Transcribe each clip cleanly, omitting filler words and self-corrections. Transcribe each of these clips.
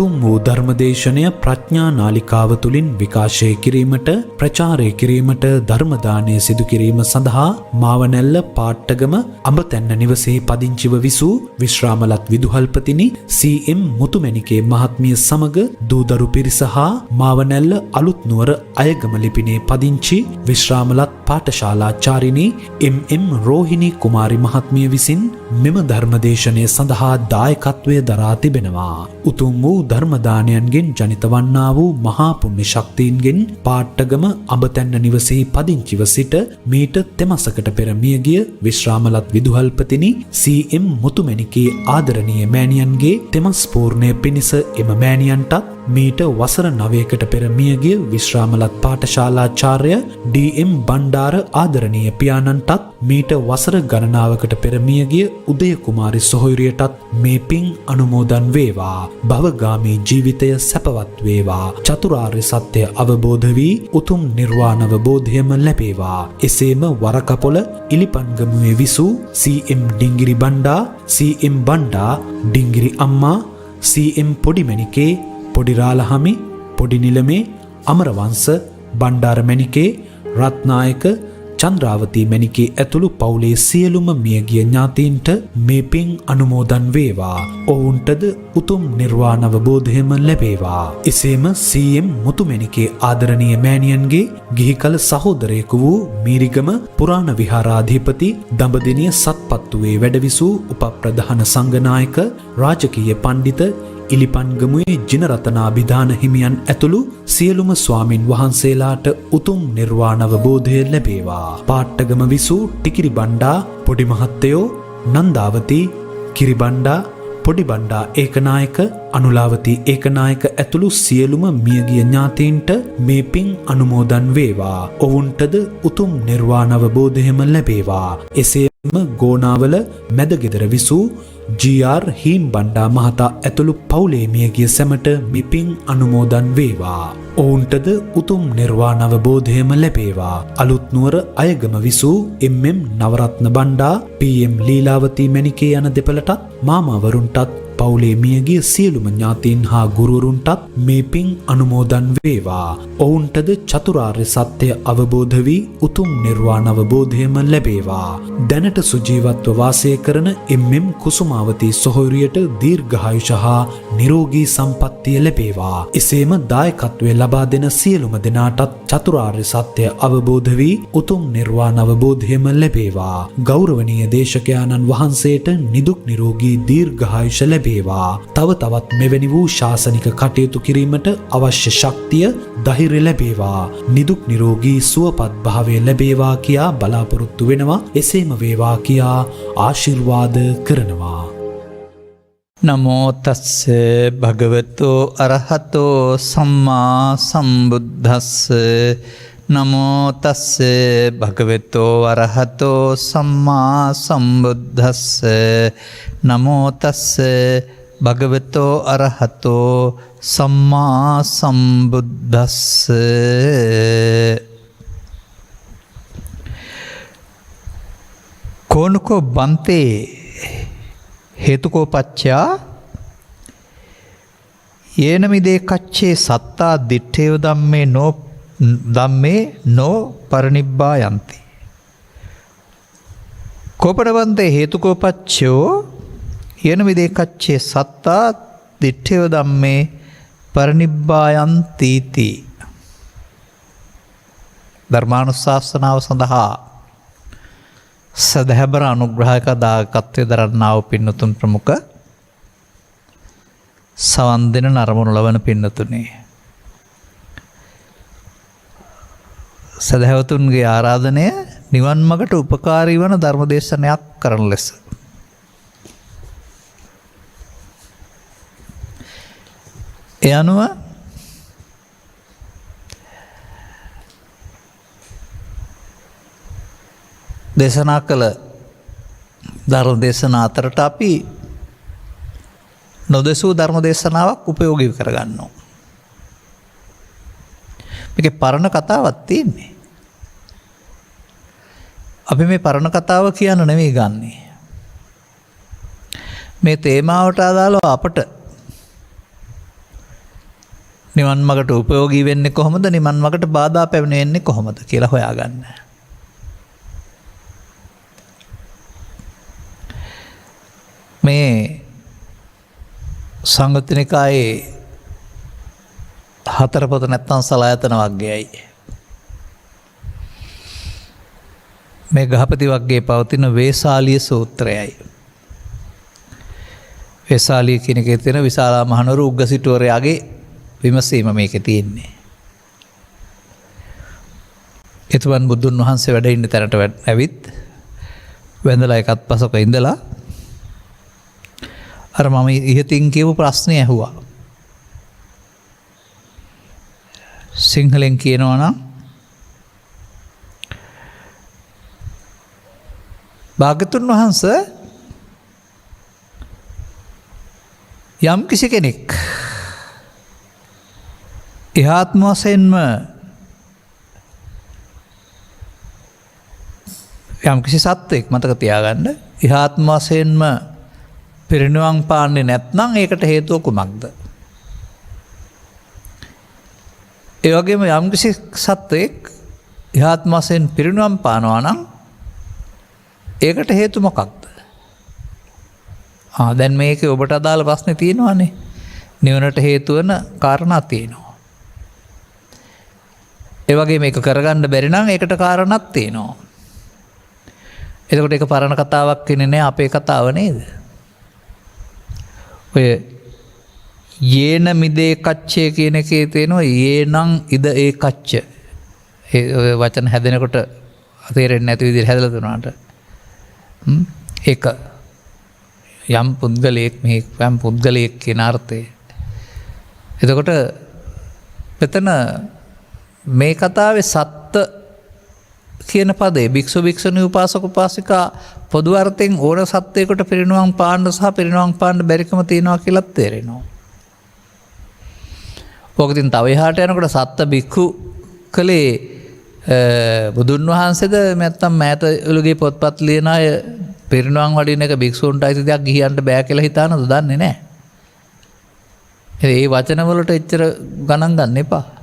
උතුම් වූ ධර්මදේශනය ප්‍රඥා නාලිකාව තුළින් විකාශය කිරීමට ප්‍රචාරය කිරීමට ධර්මදානය සිදු කිරීම සඳහා මාවනැල්ල පාට්ටගම අඹතැන්න නිවසේ පදිංචිව විසූ විශ්‍රාමලත් විදුහල්පතිනි සී.එම්. මුතුමැණිකේ මහත්මිය සමග දූදරු පිරිස හා මාවනැල්ල අලුත්නුවර අයගම ලිපිනේ පදිංචි විශ්‍රාමලත් පාඨශාලාචාරිණී එම්.එම්. රෝහිණී කුමාරි මහත්මිය විසින් මෙම ධර්මදේශනය සඳහා දායකත්වය දරා තිබෙනවා. උතුම් වූ ධර්මදානයන්ගෙන් ජනිත වන්නා වූ මහා පුණ්‍ය ශක්තියින්ගෙන් පාට්ටගම අඹතැන්න නිවසෙහි පදිංචිව සිට මීට තෙමසකට පෙර මියගිය විශ්‍රාමලත් විදුහල්පතිනි සී.එම්. මුතුමැණිකේ ආදරණීය මෑණියන්ගේ තෙමස් පූර්ණය පිණිස එම මෑණියන්ටත් මීට වසර 9කට පෙර මියගිය විශ්‍රාමලත් පාඨශාලාචාර්ය ඩී.එම්. බණ්ඩාර ආදරණීය පියාණන්ටත් මීට වසර ගණනාවකට පෙර මියගිය උදය කුමාරි සොහොයුරියටත් මේ පින් අනුමෝදන් වේවා. භවගාමී ජීවිතය සැපවත් වේවා. චතුරාර්ය සත්‍ය අවබෝධ වී උතුම් නිර්වාණ අවබෝධයම ලැබේවා. එසේම වරකපොළ ඉලිපන්ගමුවේ විසූ සී.එම්. ඩිංගිරි බණ්ඩා, සී.එම්. බණ්ඩා, ඩිංගිරි අම්මා, සී.එම්. පොඩිමැණිකේ, පොඩිරාලහමි, පොඩි නිලමේ, අමරවංශ, බණ්ඩාර මැණිකේ, රත්නායක, චන්ද්‍රාවතී මැණිකේ ඇතුළු පවුලේ සියලුම මියගිය ඥාතීන්ට මේ පින් අනුමෝදන් වේවා. ඔවුන්ටද උතුම් නිර්වාණ අවබෝධයම ලැබේවා. එසේම සී.එම්. මුතුමැණිකේ ආදරණීය මෑණියන්ගේ ගිහිකල සහෝදරයෙකු වූ මීරිගම පුරාණ විහාරාධිපති දඹදිනිය සත්පත්තුවේ වැඩවිසූ උපප්‍රධාන සංඝනායක රාජකීය පණ්ඩිත ඉලිපන්ගමුවේ ජිනරතනාභිදාන හිමියන් ඇතුළු සියලුම ස්වාමින් වහන්සේලාට උතුම් නිර්වාණ අවබෝධය ලැබේවා. පාට්ටගම විසූ ටිකිරි බණ්ඩා පොඩි මහත්තයෝ, නන්දාවතී, කිරි බණ්ඩා, පොඩි බණ්ඩා ඒකනායක, අනුලාවතී ඒකනායක ඇතුළු සියලුම මියගිය ඥාතීන්ට මේ පින් අනුමෝදන් වේවා. ඔවුන්ටද උතුම් නිර්වාණ අවබෝධයම ලැබේවා. එසේම ගෝනාවල මැදගෙදර විසූ ජී.ආර්. හීම් බණ්ඩා මහතා ඇතුළු පවුලේ මියගිය සැමට මේ පින් අනුමෝදන් වේවා. ඔවුන්ටද උතුම් නිර්වාණ අවබෝධයම ලැබේවා. අලුත්නුවර අයගම විසූ එම්.එම්. නවරත්න බණ්ඩා, පී.එම්. ලීලාවතී මැණිකේ යන දෙපළටත් මාමවරුන්ටත් පවුලේ මියගිය සියලුම ඥාතීන් හා ගුරුවරුන්ටත් මේ පින් අනුමෝදන් වේවා. ඔවුන්ටද චතුරාර්ය සත්‍ය අවබෝධ වී උතුම් නිර්වාණ අවබෝධයම ලැබේවා. දැනට සුජීවත්ව වාසය කරන එම්.එම්. කුසුමාවතී සොහොයුරියට දීර්ඝායුෂ හා නිරෝගී සම්පන්නිය ලැබේවා. එසේම දායකත්වය ලබා දෙන සියලුම දෙනාටත් චතුරාර්ය සත්‍ය අවබෝධ වී උතුම් නිර්වාණ අවබෝධයම ලැබේවා. ගෞරවනීය දේශකයාණන් වහන්සේට නිදුක් නිරෝගී දීර්ඝායුෂ ලැබේවා. තව තවත් මෙවැනි වූ ශාසනික කටයුතු කිරීමට අවශ්‍ය ශක්තිය ධෛර්ය ලැබේවා. නිදුක් නිරෝගී සුවපත් භාවය ලැබේවා කියා බලාපොරොත්තු වෙනවා. එසේම වේවා කියා ආශිර්වාද කරනවා. නමෝ තස්ස භගවතෝ අරහතෝ සම්මා සම්බුද්දස්ස. නමෝ තස්ස භගවතෝ අරහතෝ සම්මා සම්බුද්දස්ස. නමෝ තස්ස භගවතෝ අරහතෝ සම්මා සම්බුද්දස්ස. කෝනකෝ බන්තේ හේතුකෝ පච්චා යේනමිදේ කච්චේ සත්තා දිට්ඨේව ධම්මේ නෝ පරිනිබ්බායන්ති. කෝපනවන්තේ හේතුකෝ පච්චෝ යේනමිදේ කච්චේ සත්තා දිට්ඨේව ධම්මේ පරිනිබ්බායන්ති. ධර්මානුශාසනාව සඳහා සදහැබර අනුග්‍රහක දායකත්වය දරන්නා වූ පින්නතුන් ප්‍රමුඛ සවන් දෙන නරමුණු ලබන පින්නතුනේ, සදහැවතුන්ගේ ආරාධනය නිවන් මගට උපකාරී වන ධර්මදේශනයක් කරන ලෙස ඒ අනුව දේශනා කළ ධර්ම දේශනා අතරට අපි නොදෙසූ ධර්ම දේශනාවක් උපයෝගී කරගන්නවා. මේකේ පරණ කතාවක් තියෙන්නේ. අපි මේ පරණ කතාව කියන්න නෙවෙයි ගන්නෙ. මේ තේමාවට අදාළව අපට නිවන් මගට උපයෝගී වෙන්නේ කොහොමද නිවන් මගට බාධා පැමිණෙන්නේ කොහොමද කියලා හොයාගන්න. මේ සංයුත්ත නිකායේ හතර පොත නැත්තම් සලායතන වග්ගයයි. මේ ගහපති වග්ගයේ පවතින වේසාලිය සූත්‍රයයි. වේසාලිය කියන එකේ තියෙන විශාලා මහනුවර උග්ගසිටුවරයාගේ විමසීම මේකේ තියෙන්නේ. එතුමන් බුදුන් වහන්සේ වැඩ ඉන්න තැනට ඇවිත් වැඳලා එකත් පසක ඉඳලා අර මම ඉහතින් කියපු ප්‍රශ්නය ඇහුවා. සිංහලෙන් කියනවා නම් භාග්‍යවතුන් වහන්සේ යම් කිසි කෙනෙක් එහාත්ම වශයෙන්ම යම් කිසි සත්වයෙක් මතක තියාගන්න එහාත්ම වශයෙන්ම පිරිනිවන් පාන්නේ නැත්නම් ඒකට හේතුව කුමක්ද? ඒ වගේම යම් කිසි සත්වයෙක් එහාත්ම වශයෙන් පිරිනිවන් පානවා නම් ඒකට හේතු මොකක්ද? දැන් මේකේ ඔබට අදාළ ප්‍රශ්නේ තියෙනවානේ. නිවනට හේතු වෙන කාරණා තියෙනවා. ඒ වගේ මේක කරගන්න බැරි නම් ඒකට කාරණාක් තියෙනවා. එතකොට ඒක පරණ කතාවක් කියන්නේ නෑ අපේ කතාව නේද? ඔය යේන මිදේ කච්චය කියන එකේ තියෙනවා යේනං ඉද ඒ කච්ච. ඒ වචන හැදෙනකොට තේරෙන්නේ නැති විදිහට හැදලා තුනට. ඒක යම් පුද්ගලයෙක් මේ යම් පුද්ගලයෙක් කියන අර්ථය. එතකොට මෙතන මේ කතාවේ සත්ත්‍ය කියන පදේ භික්ෂු භික්ෂුණී උපාසක උපාසිකා පොදු අර්ථයෙන් ඕන සත්‍යයකට පිරිනුවම් පාන්න සහ පිරිනුවම් පාන්න බැරිකම තියෙනවා කියලා තේරෙනවා. ඕක ඉතින් තව එහාට යනකොට සත්ත්‍ය භික්ඛු කලේ බුදුන් වහන්සේද නැත්තම් මෑත ඔළුගේ පොත්පත් ලියන අය පිරිනුවම් වඩින එක භික්ෂුන්ට අයිති දෙයක් ගිහියන්ට බෑ කියලා හිතානද දන්නේ නැහැ. ඒ වචන වලට එච්චර ගණන් ගන්න එපා.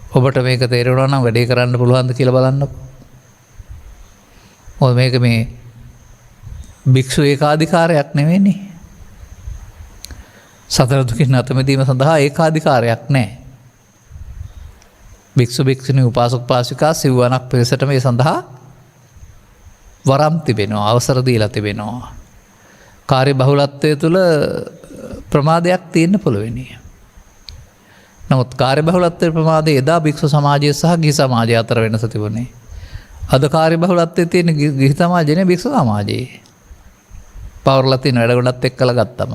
ඔබට මේක තේරුණා නම් වැඩේ කරන්න පුළුවන්ද කියලා බලන්නකෝ. මොකද මේක මේ භික්ෂු ඒකාධිකාරයක් නෙවෙයිනේ. සතර දුකින් අත මිදීම සඳහා ඒකාධිකාරයක් නැහැ. භික්ෂු භික්ෂුණී උපාසක උපාසිකා සිව්වණක් පිරිසට මේ සඳහා වරම් තිබෙනවා, අවසර දීලා තිබෙනවා. කාර්ය බහුලත්වය තුළ ප්‍රමාදයක් තියෙන්න පුළුවනි. නමුත් කාර්ය බහුලත්වයේ ප්‍රමාදය එදා භික්ෂු සමාජය සහ ගිහි සමාජය අතර වෙනස තිබුණේ. අද කාර්ය බහුලත්වයේ තියෙන ගිහි සමාජයනේ භික්ෂු සමාජයේ. පවර්ලා තියෙන වැඩ ගොඩක් එක්කලා ගත්තම.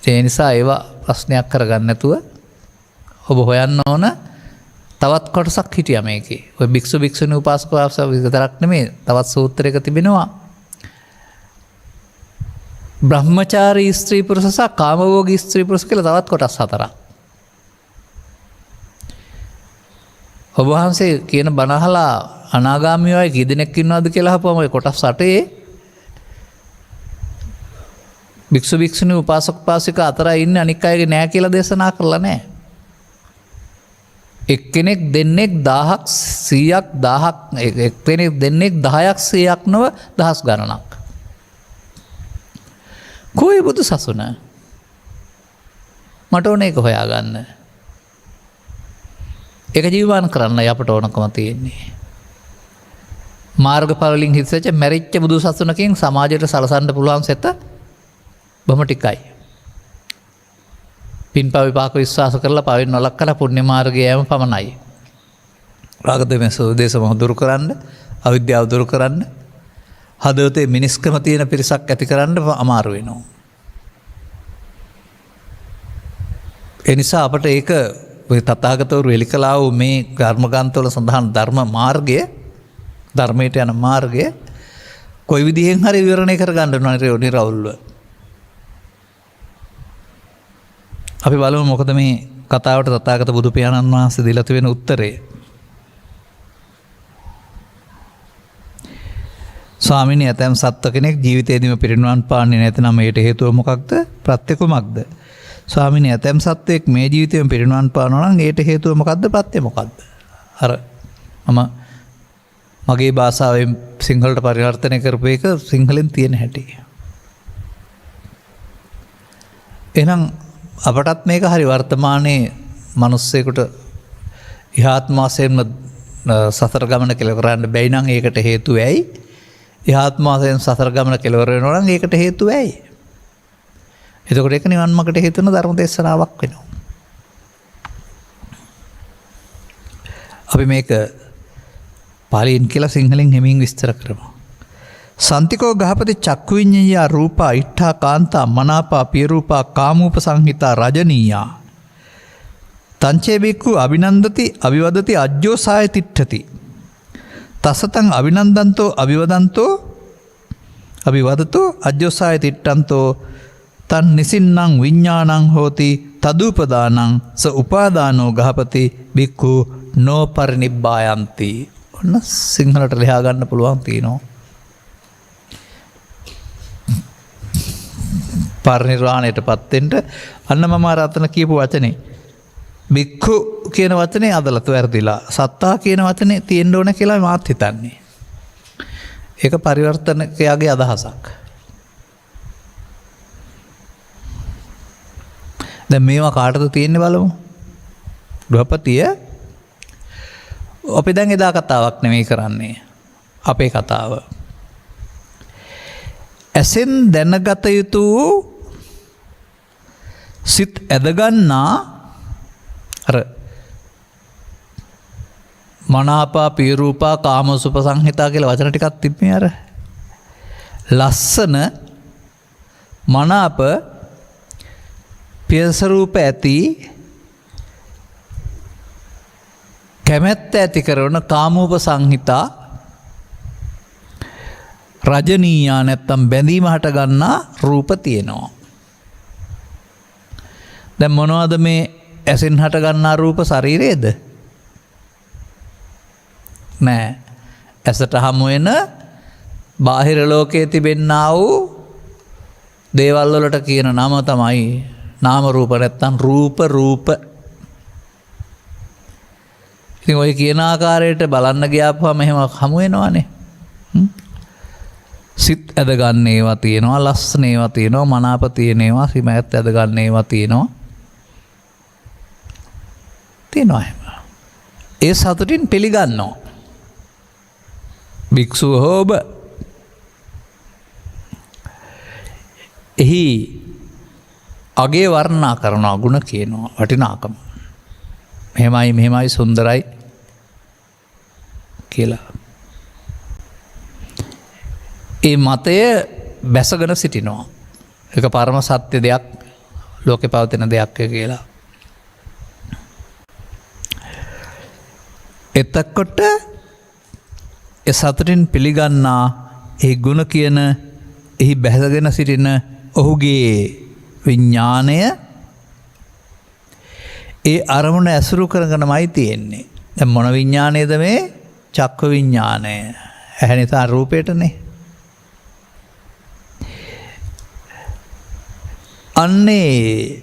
ඒ නිසා ඒවා ප්‍රශ්නයක් කරගන්න නැතුව ඔබ හොයන්න ඕන තවත් කොටසක් හිටියා මේකේ. ඔය භික්ෂු භික්ෂුණී උපාසක උපාසිකා විතරක් නෙමෙයි තවත් සූත්‍රයක තිබෙනවා. බ්‍රහ්මචාරී ස්ත්‍රී පුරුෂ සහ කාමභෝගී ස්ත්‍රී පුරුෂ කියලා තවත් කොටස් හතරක්. ඔබ වහන්සේ කියන බණ අහලා අනාගාමී අය කී දෙනෙක් ඉන්නවද කියලා අහපුවම ඔය කොටස් 8 භික්ෂු භික්ෂුණී උපාසක උපාසිකා අතරයි ඉන්නේ අනික් අයගේ නෑ කියලා දේශනා කරලා නෑ. එක්කෙනෙක් දෙන්නෙක් 1000ක් 100ක් 1000ක් එක්කෙනෙක් දෙන්නෙක් 10ක් 100ක් නොව දහස් ගණනක්. කොයි බුදු සසුන? මට ඕන එක හොයාගන්න. ඒක ජීවමාන කරන්න අපට ඕනකම තියෙන්නේ. මාර්ගඵලවලින් හිතෙච්ච මැරිච්ච බුදු සසුනකින් සමාජයට සලසන්න පුළුවන් සෙත බොහොම ටිකයි. පින්පව් විපාක විශ්වාස කරලා පවෙන් නොලක්කලා පුණ්‍ය මාර්ගය යෑම පමණයි. රාගදේශ සෝදේශම දුරු කරන්න, අවිද්‍යාව දුරු කරන්න, හදවතේ මිනිස්කම තියෙන පිරිසක් ඇති කරන්න අමාරු වෙනවා. ඒ නිසා අපට ඒක ඔය තථාගතවරු එලි කළා වූ මේ කර්මගන්තවල සඳහන් ධර්ම මාර්ගය, ධර්මයට යන මාර්ගය කොයි විදිහෙන් හරි විවරණය කරගන්න ඕනේ නිරවුල්ව. අපි බලමු මොකද මේ කතාවට තථාගත බුදු පියාණන් වහන්සේ දීලා තියෙන උත්තරේ. ස්වාමිනී ඇතැම් සත්ව කෙනෙක් ජීවිතේදීම පිරිනිවන් පාන්නේ නැතිනම් ඒට හේතුව මොකක්ද? ප්‍රත්‍ය කුමක්ද? ස්වාමිනී ඇතැම් සත්වෙක් මේ ජීවිතේම පිරිනිවන් පානවා නම් ඒට හේතුව මොකක්ද? ප්‍රත්‍ය මොකක්ද? අර මම මගේ භාෂාවෙන් සිංහලට පරිවර්තනය කරපු එක සිංහලෙන් තියෙන හැටි. එහෙනම් අපටත් මේක හරි වර්තමානයේ මිනිස්සෙකුට ඉහාත්මාසයෙන්ම සසර ගමන කෙලවර කරන්න බැයි නම් ඒකට හේතුව ඇයි? ඉහාත්මාසයෙන් සසර ගමන කෙලවර වෙනවා නම් ඒකට හේතුව ඇයි? එතකොට ඒක නිවන් මාර්ගට හේතු වෙන ධර්ම දේශනාවක් වෙනවා. අපි මේක පාලියෙන් කියලා සිංහලෙන් හිමින් විස්තර කරමු. සන්තිකෝ ගහපති චක්කු විඤ්ඤාය රූපා ඉට්ඨා කාන්තා මනාපා පිය රූපා කාමූප සංහිතා රජනීයා තංචේ බික්ඛු අභිනන්දති අවිවදති අජ්ජෝසාය තිට්ඨති තසතං අභිනන්දන්තෝ අවිවදතෝ අජ්ජෝසාය තිට්ඨන්තෝ තන් නිසින්නම් විඤ්ඤාණං හෝති තදුපදානං ස උපාදානෝ ගහපති බික්ඛු නොපරිනිබ්බායන්ති. ඔන්න සිංහලට ලියා ගන්න පුළුවන් තියෙනවා. පරිනිර්වාණයටපත් වෙන්න අන්න මම රතන කියපු වචනේ බික්ඛු කියන වචනේ අදලත වැරදිලා සත්තා කියන වචනේ තියෙන්න ඕන කියලා මාත් හිතන්නේ. ඒක පරිවර්තනකයාගේ අදහසක්. දැන් මේවා කාටද තියෙන්නේ බලමු. ගෘහපතිය අපි දැන් එදා කතාවක් නෙමෙයි කරන්නේ. අපේ කතාව. ඇසෙන් දැනගත යුතු සිත් ඇදගන්නා අර මනාපා පිය රූපා කාමසුප සංහිතා කියලා වචන ටිකක් තිබ්බේ අර ලස්සන මනාප පිය ස්වරූප ඇති කැමැත්ත ඇති කරන කාමූප සංහිතා රජනීයා නැත්තම් බැඳීම හට ගන්නා රූප තියෙනවා. දැන් මොනවද මේ ඇසෙන් හට ගන්නා රූප? ශරීරයේද? නෑ. ඇසට හමු වෙන බාහිර ලෝකයේ තිබෙන්නා වූ දේවල් වලට කියන නම තමයි නාම රූප නැත්තම් රූප. ඉතින් ඔය කියන ආකාරයට බලන්න ගියාපුවම එහෙම හමු වෙනවනේ. සිත් ඇදගන්න ඒවා තියෙනවා, ලස්සන ඒවා තියෙනවා, මනාප තියෙන ඒවා, සිමැත් ඇදගන්න ඒවා තියෙනවා. එහෙම. ඒ සතුටින් පිළිගන්නවා. භික්ෂුව හෝ ඔබ. එහි අගේ වර්ණනා කරනවා, ගුණ කියනවා, වටිනාකම. මෙහෙමයි සුන්දරයි කියලා. ඒ මතය බැසගෙන සිටිනවා. ඒක පරම සත්‍ය දෙයක්, ලෝකේ පවතින දෙයක් කියලා. එතකොට ඒ සතුටින් පිළිගන්නා ඒ ගුණ කියන එහි බැසගෙන සිටින ඔහුගේ විඥාණය ඒ අරමුණ ඇසුරු කරගෙනමයි තියෙන්නේ. දැන් මොන විඥාණයද මේ? චක්ක විඥාණය. ඇහැ නිසා රූපයටනේ. අන්නේ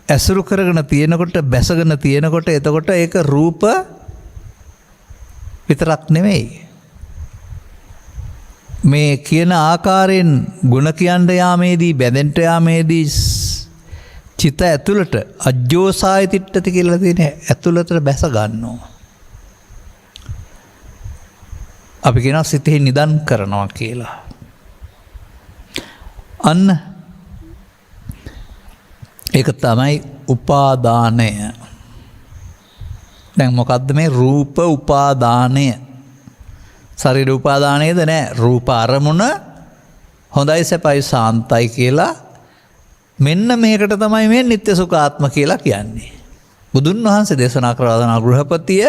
ඇසුරු කරගෙන තියෙනකොට, බැසගෙන තියෙනකොට, එතකොට ඒක රූප විතරක් නෙමෙයි. මේ කියන ආකාරයෙන් ගුණ කියන්න යාමේදී, බැඳෙන්න යාමේදී චිත ඇතුළට අජ්ජෝසාය තිට්ඨති කියලා තියෙන ඇතුළතට බැස ගන්නවා. අපි කියනවා සිතෙහි නිදන් කරනවා කියලා. අන්න ඒක තමයි උපාදානය. දැන් මොකද්ද මේ රූප උපාදානය? ශරීර උපාදානයේද? නෑ. රූප අරමුණ හොඳයි, සැපයි, සාන්තයි කියලා මෙන්න මේකට තමයි මේ නිත්‍ය සුඛාත්ම කියලා කියන්නේ. බුදුන් වහන්සේ දේශනා කරන ගෘහපතිය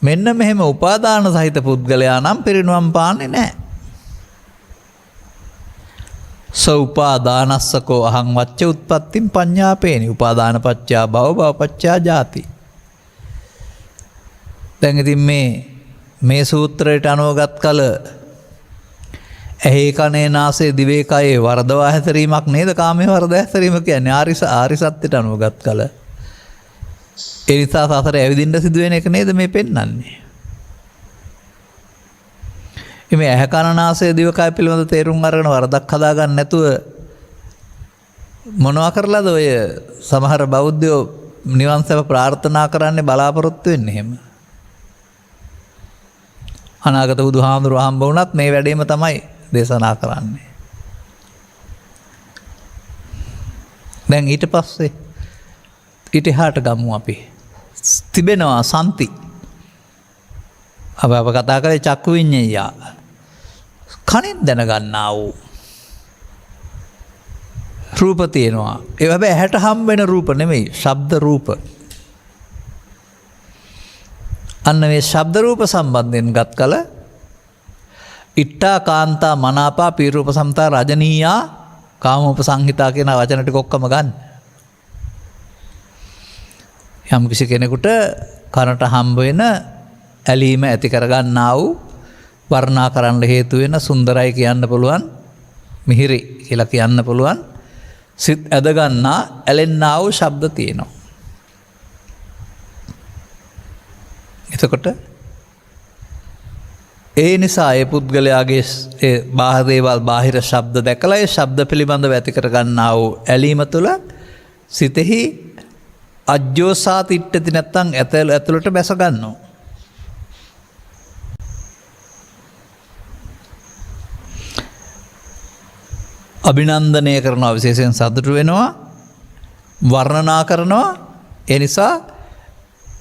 මෙන්න මෙහෙම උපාදාන සහිත පුද්ගලයා නම් පිරිනුවම් පාන්නේ නැහැ. සෝපාදානස්සකෝ අහං වච්ච උත්පත්තිම් පඤ්ඤාපේනි උපාදාන පච්චා භව භව පච්චා ජාති. දැන් ඉතින් මේ සූත්‍රයට අනුවගත් කල ඇහි කනේ නාසයේ දිවේ කයේ වර්ධවා හැසිරීමක් නේද කාමයේ වර්ධවා හැසිරීම කියන්නේ ආරි සත්‍යයට අනුගත් කල. ඒ නිසා සසර ඇවිදින්න සිදුවෙන එක නේද මේ පෙන්වන්නේ. මේ ඇහ කන නාසය දිව කය පිළිබඳ තේරුම් අරගෙන වරදක් හදාගන්න නැතුව මොනවා කරලාද ඔය සමහර බෞද්ධයෝ නිවන් සැප ප්‍රාර්ථනා කරන්නේ බලාපොරොත්තු වෙන්නේ එහෙම. අනාගත බුදුහාමුදුරුවෝ හම්බ වුණත් මේ වැඩේම තමයි දේශනා කරන්නේ. දැන් ඊට පස්සේ ඊට එහාට ගමු අපි. තිබෙනවා සම්ති. අප කතා කරේ චක්කු විඤ්ඤාය. කනින් දැනගන්නා වූ රූප තියෙනවා. ඒ හැබැයි ඇහැට හම් වෙන රූප නෙමෙයි, ශබ්ද රූප. අන්න මේ ශබ්ද රූප සම්බන්ධයෙන් ගත් කල ඉට්ඨා කාන්තා මනාපා පීරූප සම්තා රජනීයා කාමෝපසංහිතා කියන වචන ටික ඔක්කොම ගන්න. යම් කිසි කෙනෙකුට කනට හම්බ වෙන ඇලීම ඇති කරගන්නා වූ වර්ණනා කරන්න හේතු වෙන සුන්දරයි කියන්න පුළුවන්, මිහිරි කියලා කියන්න පුළුවන්, සිත් ඇදගන්නා ඇලෙන්නා වූ ශබ්ද තියෙනවා. එතකොට ඒ නිසා ඒ පුද්ගලයාගේ බාහිර දේවල් බාහිර ශබ්ද දැකලා ඒ ශබ්ද පිළිබඳව ඇති කරගන්නා වූ ඇලීම තුළ සිතෙහි අජ්ජෝසාත ඉට්ඨති නැත්තම් ඇතුළට බැස ගන්නවා. අභිනන්දනය කරනවා, විශේෂයෙන් සතුටු වෙනවා, වර්ණනා කරනවා. ඒ නිසා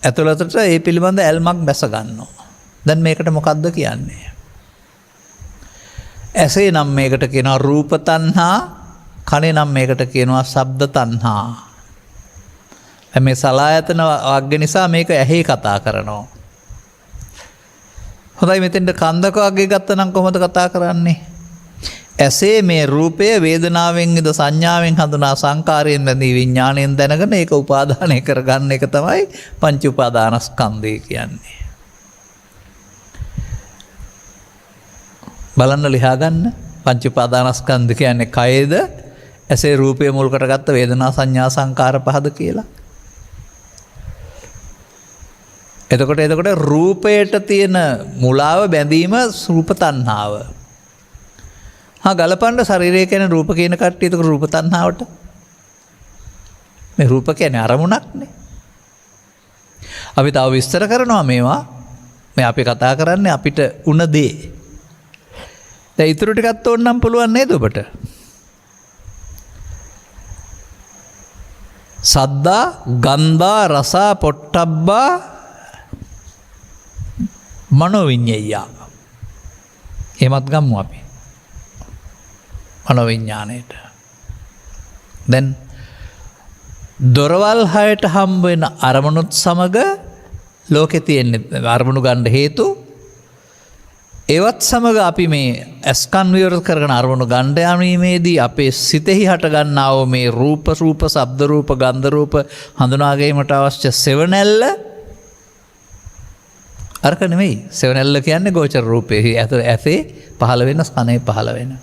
ඇතුළතට ඒ පිළිබඳ ඇල්මක් බැස ගන්නවා. දැන් මේකට මොකක්ද කියන්නේ? ඇසේ නම් මේකට කියනවා රූප තණ්හා, කනේ නම් මේකට කියනවා ශබ්ද තණ්හා. මේ සලායතන වර්ග නිසා මේක ඇහි කතා කරනවා. හොඳයි, මෙතෙන්ට කන්දක වර්ගය ගත්තනම් කොහොමද කතා කරන්නේ? ඇසේ මේ රූපය වේදනාවෙන් ඉද සංඥාවෙන් හඳුනා සංකාරයෙන් බැඳී විඥාණයෙන් දැනගෙන ඒක උපාදානය කරගන්න එක තමයි පංච උපාදානස්කන්ධය කියන්නේ. බලන්න ලියා ගන්න. පංච උපාදානස්කන්ධ කියන්නේ කයද, ඇසේ රූපය මුල් කරගත්ත වේදනා සංඥා සංකාර පහද කියලා. එතකොට රූපයට තියෙන මුලාව බැඳීම රූප තණ්හාව. ගලපන්න ශරීරය කියන රූප කියන කට්ටිය එතකොට රූප තණ්හාවට. මේ රූප කියන්නේ අරමුණක්නේ. අපි තව විස්තර කරනවා මේවා. මේ අපි කතා කරන්නේ අපිට උන දේ. දැන් ඊටු ටිකත් ඕනනම් පුළුවන් නේද ඔබට? සද්දා, ගන්ධා, රසා, පොට්ටබ්බා, මනෝවිඤ්ඤය. එහෙමත් ගමු අපි. මනෝවිඤ්ඤාණයට. දැන් දොරවල් හයට හම්බ වෙන අරමුණුත් සමග ලෝකේ තියෙන අරමුණු ගන්න හේතු ඒවත් සමග අපි මේ ඇස්කන් විවෘත කරගෙන අරමුණු ගන්න යාමීමේදී අපේ සිතෙහි හට ගන්නා වූ මේ රූප, ශබ්ද රූප, ගන්ධ රූප හඳුනා ගැනීමට අවශ්‍ය සෙවණැල්ල අරක නෙමෙයි. සෙවණැල්ල කියන්නේ ගෝචර රූපේ ඇසේ පහළ වෙන, ස්කනේ පහළ වෙන.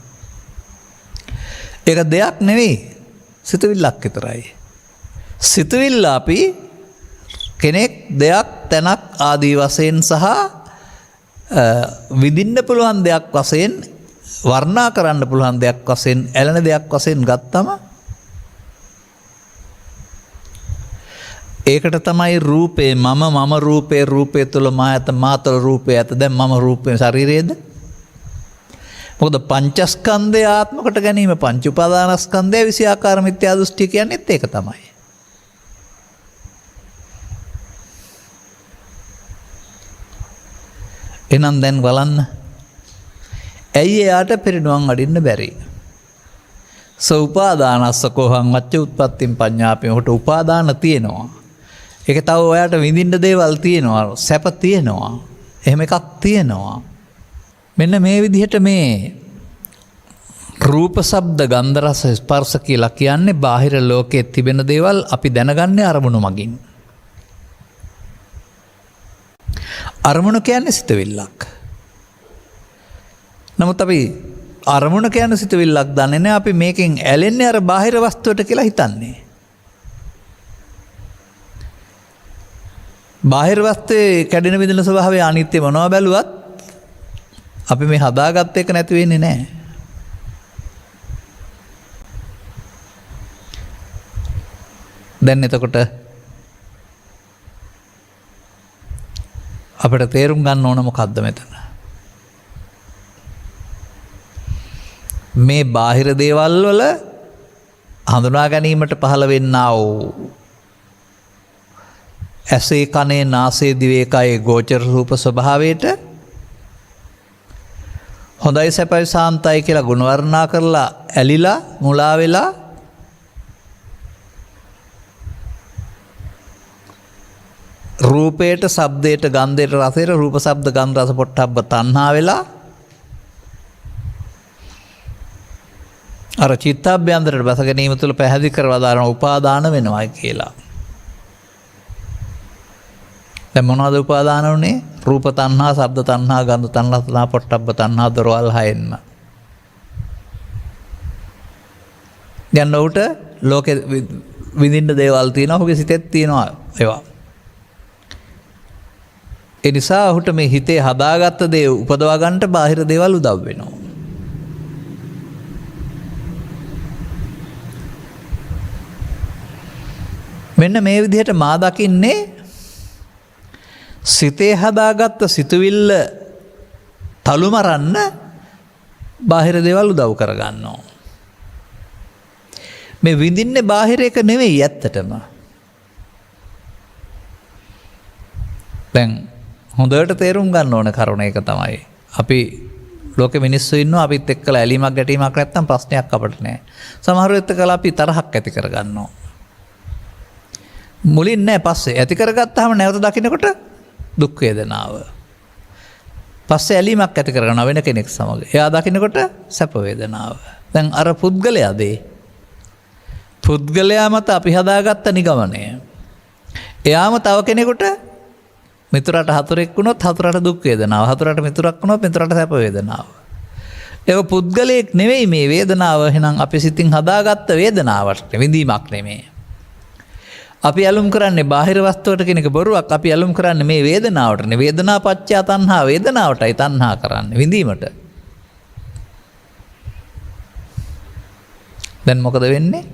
ඒක දෙයක් නෙවෙයි, සිතුවිල්ලක් විතරයි. සිතුවිල්ල අපි කෙනෙක්, දෙයක්, තැනක් ආදී වශයෙන් සහ විඳින්න පුළුවන් දෙයක් වශයෙන්, වර්ණනා කරන්න පුළුවන් දෙයක් වශයෙන්, ඇලෙන දෙයක් වශයෙන් ගත්තම ඒකට තමයි රූපේ මම රූපේ, රූපේ තුල මා තුල රූපේ ඇත. දැන් මම රූපේ ශරීරයේද? මොකද පංචස්කන්ධය ආත්මකට ගැනීම, පංච උපාදානස්කන්ධය විෂයාකාර මිත්‍යා දෘෂ්ටි කියන්නේත් ඒක තමයි. එහෙනම් දැන් බලන්න, ඇයි එයාට පිරිනුවම් අඩින්න බැරි? සෝපාදානස්ස කෝහං මච්ච උත්පත්තිම් පඤ්ඤාපේ. උට උපාදාන තියෙනවා. ඒක තව ඔයාට විඳින්න දේවල් තියෙනවා, සැප තියෙනවා, එහෙම එකක් තියෙනවා. මෙන්න මේ විදිහට මේ රූප, ශබ්ද, ගන්ධ, රස, ස්පර්ශ කියලා කියන්නේ බාහිර ලෝකයේ තිබෙන දේවල් අපි දැනගන්නේ අරමුණු මගින්. අරමුණු කියන්නේ සිතවිල්ලක්. නමුත් අපි අරමුණ කියන සිතුවිල්ලක් දන්නේ නැහැ. අපි මේකෙන් ඇලෙන්නේ අර බාහිර වස්තුවට කියලා හිතන්නේ. බාහිර වස්තුවේ කැඩෙන බිඳෙන ස්වභාවය අනිත්‍ය මොනවා බැලුවත් අපි මේ හදාගත්ත එක නැති වෙන්නේ නැහැ. දැන් එතකොට අපිට තේරුම් ගන්න ඕන මොකද්ද මෙතන? මේ බාහිර දේවල් වල හඳුනා ගැනීමට පහළ වෙන්නා වූ ඇසේ කනේ නාසයේ දිවේ කයේ ගෝචර රූප ස්වභාවයට හොඳයි සැපයි සාන්තයි කියලා ගුණ වර්ණනා කරලා ඇලිලා මුලා වෙලා රූපයට ශබ්දයට ගන්ධයට රසයට රූප ශබ්ද ගන්ධ රස පොට්ටබ්බ තණ්හා වෙලා අර චිත්තාභ්‍යන්තරයට බැස ගැනීම තුළ පැහැදිලි කරලා දාන උපාදාන වෙනවා කියලා. දැන් මොනවද උපාදාන උනේ? රූප තණ්හා, ශබ්ද තණ්හා, ගන්ධ තණ්හා, පොට්ටබ්බ තණ්හා දරවල් හයෙන්ම. දැන් උට ලෝකෙ විඳින්න දේවල් තියෙනවා, ඔහුගේ සිතෙත් තියෙනවා ඒවා. ඒ නිසා ඔහුට මේ හිතේ හදාගත්ත දේ උපදවා ගන්නට බාහිර දේවල් උදව් වෙනවා. මෙන්න මේ විදිහට මා දකින්නේ සිතේ හදාගත්ත සිතුවිල්ල තලුමරන්න බාහිර දේවල් උදව් කරගන්නවා. මේ විඳින්නේ බාහිර එක නෙවෙයි ඇත්තටම. දැන් හොඳට තේරුම් ගන්න ඕන කරුණ එක තමයි. අපි ලෝකෙ මිනිස්සු ඉන්නවා අපිත් එක්කලා ඇලීමක් ගැටීමක් නැත්තම් ප්‍රශ්නයක් අපිට නැහැ. සමහරව එක්කලා අපි තරහක් ඇති කරගන්නවා. මුලින් නෑ පස්සේ ඇති කරගත්තාම නැවත දකින්නකොට දුක් වේදනාව. පස්සේ ඇලීමක් ඇති කරගන්නවා වෙන කෙනෙක් සමග. එයා දකින්නකොට සැප වේදනාව. දැන් අර පුද්ගලයාදී පුද්ගලයා මත අපි හදාගත්ත නිගමනය. එයාම තව කෙනෙකුට මිතුරට හතුරෙක් වුණොත් හතුරට දුක් වේදනාව. හතුරට මිතුරක් වුණොත් මිතුරට සැප වේදනාව. ඒක පුද්ගලයෙක් නෙවෙයි මේ වේදනාව. එහෙනම් අපි සිතින් හදාගත්ත වේදනාවට විඳීමක් නෙමෙයි. අපි ඇලුම් කරන්නේ බාහිර වස්තුවට කෙනෙක් බොරුවක්. අපි ඇලුම් කරන්නේ මේ වේදනාවටනේ. වේදනා පත්‍ය තණ්හා වේදනාවටයි තණ්හා කරන්නේ විඳීමට. දැන් මොකද වෙන්නේ?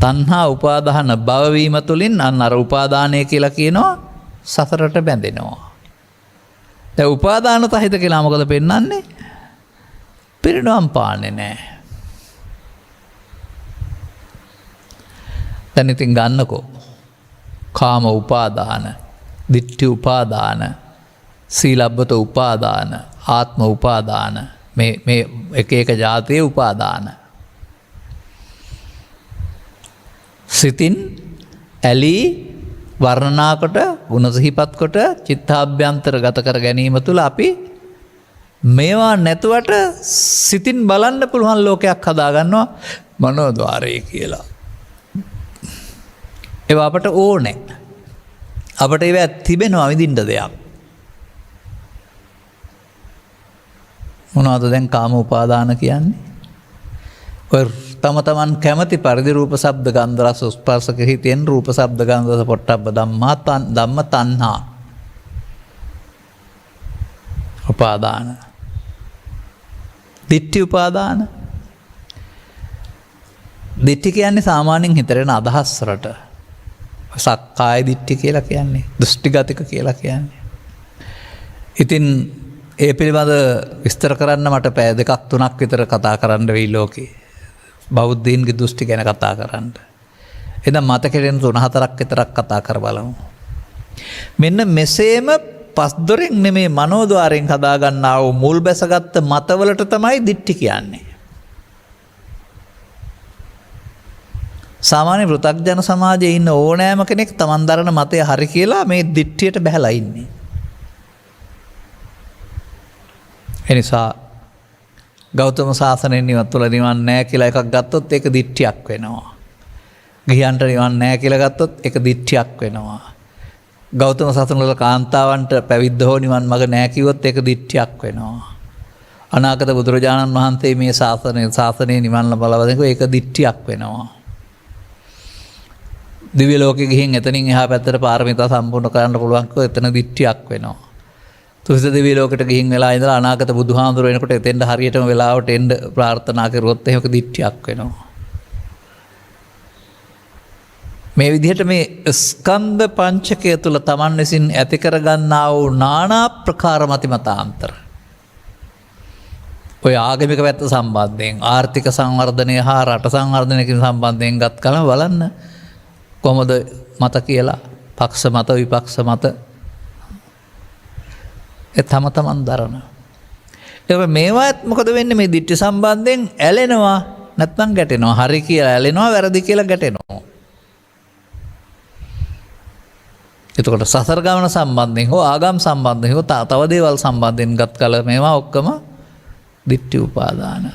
තණ්හා උපාදාන භව වීම තුලින් අන්න අර උපාදානය කියලා කියනවා සසරට බැඳෙනවා. දැන් උපාදාන සහිත කියලා මොකද පෙන්වන්නේ? පිරිනවම් පාන්නේ නැහැ. දැන් ඉතින් ගන්නකෝ කාම උපාදාන, ditthi උපාදාන, සීලබ්බත උපාදාන, ආත්ම උපාදාන, මේ එක එක જાතියේ උපාදාන. සිතින් ඇලී වර්ණනා කොට ගුණ සිහිපත් කොට චිත්තාභ්‍යන්තර ගත කර ගැනීම තුළ අපි මේවා නැතුවට සිතින් බලන්න පුළුවන් ලෝකයක් හදාගන්නවා මනෝද්වාරය කියලා. ඒවා අපට ඕනේ. අපට ඒවා තිබෙනවා විඳින්න දෙයක්. මොනවද දැන් කාම උපාදාන කියන්නේ? ඔය තම තමන් කැමති පරිදි රූප ශබ්ද ගන්ධ රස ස්පර්ශ කෙරෙහි තියෙන රූප ශබ්ද ගන්ධ රස පොට්ටබ්බ ධම්ම තණ්හා උපාදාන. ditthi උපාදාන. ditthi කියන්නේ සාමාන්‍යයෙන් හිතරෙන අදහස් වලට සක්කාය දිට්ඨි කියලා කියන්නේ, දෘෂ්ටිගතික කියලා කියන්නේ. ඉතින් ඒ පිළිබඳ විස්තර කරන්න මට පැය 2-3ක් විතර කතා කරන්න වෙයි ලෝකේ. බෞද්ධයින්ගේ දෘෂ්ටි ගැන කතා කරන්න. එදා මතකෙන් 3-4ක් විතරක් කතා කර බලමු. මෙන්න මෙසේම පස්දොරෙන් නෙමේ මනෝද්වාරයෙන් හදා ගන්නා වූ මුල් බැසගත් මතවලට තමයි දිට්ඨි කියන්නේ. සාමාන්‍ය පෘථග්ජන සමාජයේ ඉන්න ඕනෑම කෙනෙක් තමන් දරන මතය හරි කියලා මේ දිට්ඨියට බැහැලා ඉන්නේ. එනිසා ගෞතම සාසනයෙන් නිවන් තුළ නිවන් නැහැ කියලා එකක් ගත්තොත් ඒක දිට්ඨියක් වෙනවා. ගිහියන්ට නිවන් නැහැ කියලා ගත්තොත් ඒක දිට්ඨියක් වෙනවා. ගෞතම සාසන වල කාන්තාවන්ට පැවිද්ද හෝ නිවන් මඟ නැහැ කිව්වොත් ඒක දිට්ඨියක් වෙනවා. අනාගත බුදුරජාණන් වහන්සේ මේ ශාසනය නිවන්න බලවදක ඒක දිට්ටියක් වෙනවා. දිව්‍ය ලෝකෙ ගිහින් එතනින් එහා පැත්තට පාරමිතා සම්පූර්ණ කරන්න පුළුවන්කම එතන දිට්ටියක් වෙනවා. තුසිත දිව්‍ය ලෝකෙට ගිහින් වෙලා ඉඳලා අනාගත බුදුහාමුදුරුවෝ එනකොට එතෙන්ට හරියටම වෙලාවට එන්න ප්‍රාර්ථනා කරුවොත් එහෙම දිට්ටියක් වෙනවා. මේ විදිහට මේ ස්කන්ධ පංචකය තුළ තමන් විසින් ඇති කරගන්නා වූ නානා ප්‍රකාර මතිමතාන්තර. ඔය ආගමික පැත්ත සම්බන්ධයෙන් ආර්ථික සංවර්ධනය හා රට සංවර්ධනයකින් සම්බන්ධයෙන් ගත් කල බලන්න කොහොමද මත කියලා පක්ෂ මත විපක්ෂ මත තම තමන් දරන. මේවාත් මොකද වෙන්න මේ දිට්ටි සම්බන්ධයෙන් ඇලෙනවා නැත්නම් ගැටෙනවා. හරි කියලා ඇලෙනවා, වැරදි කියලා ගැටෙනවා. එතකොට සසර ගමන සම්බන්ධයෙන් හෝ ආගම් සම්බන්ධයෙන් හෝ තව දේවල් සම්බන්ධයෙන් ගත් කල මේවා ඔක්කොම දිට්ඨි උපාදාන.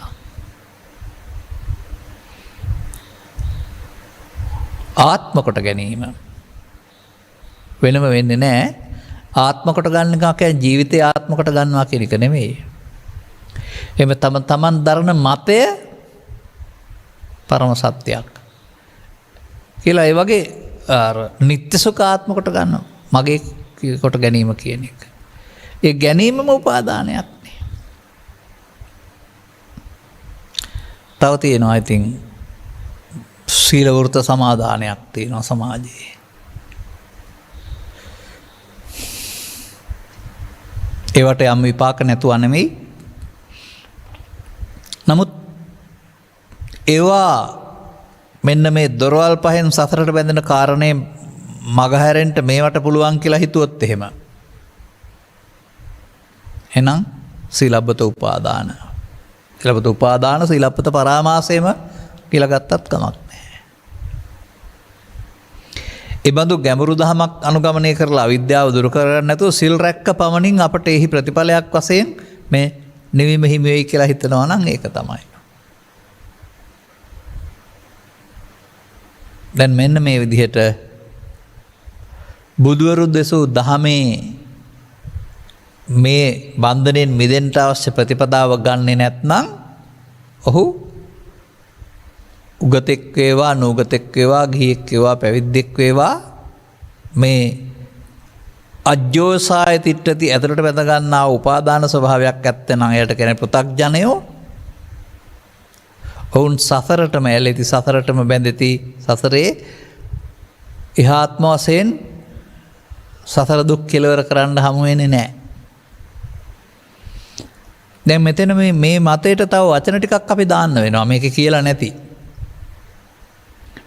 ආත්ම කොට ගැනීම වෙනම වෙන්නේ නැහැ. ආත්ම කොට ගන්න එක කියන්නේ ජීවිතය ආත්ම කොට ගන්නවා කියන එක නෙමෙයි. එමෙ තමන් දරන මතය පරම සත්‍යයක් කියලා ඒ වගේ නිත්‍ය සුඛ ආත්ම කොට ගන්නවා. මගේ කොට ගැනීම කියන එක. ඒ ගැනීමම උපාදානයක්. තව තියෙනවා ඉතින් සීල වෘත සමාදානයක් තියෙනවා සමාජයේ. ඒවට යම් විපාක නැතුව නෙමෙයි. නමුත් ඒවා මෙන්න මේ දොරවල් පහෙන් සසරට බැඳෙන කාරණේ මගහැරෙන්න මේවට පුළුවන් කියලා හිතුවොත් එහෙම. එහෙනම් සීලබ්බත උපාදාන. සීලබ්බත උපාදාන සීලබ්බත පරාමාසයම කියලා ගත්තත් කමක් නැහැ. ඒ බඳු ගැඹුරු දහමක් අනුගමනය කරලා අවිද්‍යාව දුරු කරගන්න නැතුව සිල් රැක්ක පමණින් අපට එහි ප්‍රතිඵලයක් වශයෙන් මේ නිවීම හිමි වෙයි කියලා හිතනවා නම් ඒක තමයි. දැන් මෙන්න මේ විදිහට බුදුවරු දෙසූ දහමේ මේ බන්ධනයෙන් මිදෙන්න අවශ්‍ය ප්‍රතිපදාව ගන්නෙ නැත්නම් ඔහු උගතෙක් වේවා නුගතෙක් වේවා ගිහියෙක් වේවා පැවිද්දෙක් වේවා මේ අජ්ජෝසාය තිට්ඨති ඇතුළට බැඳ ගන්නා උපාදාන ස්වභාවයක් ඇත්තනම් එයට කියන්නේ පෘථග්ජනයෝ. ඔවුන් සසරටම ඇලෙති, සසරටම බැඳෙති. සසරේ ඉහාත්ම වශයෙන් සසර දුක් කෙලවර කරන්න හමු වෙන්නේ නැහැ. දැන් මෙතන මේ මතයට තව වචන ටිකක් අපි දාන්න වෙනවා. මේක කියලා නැති.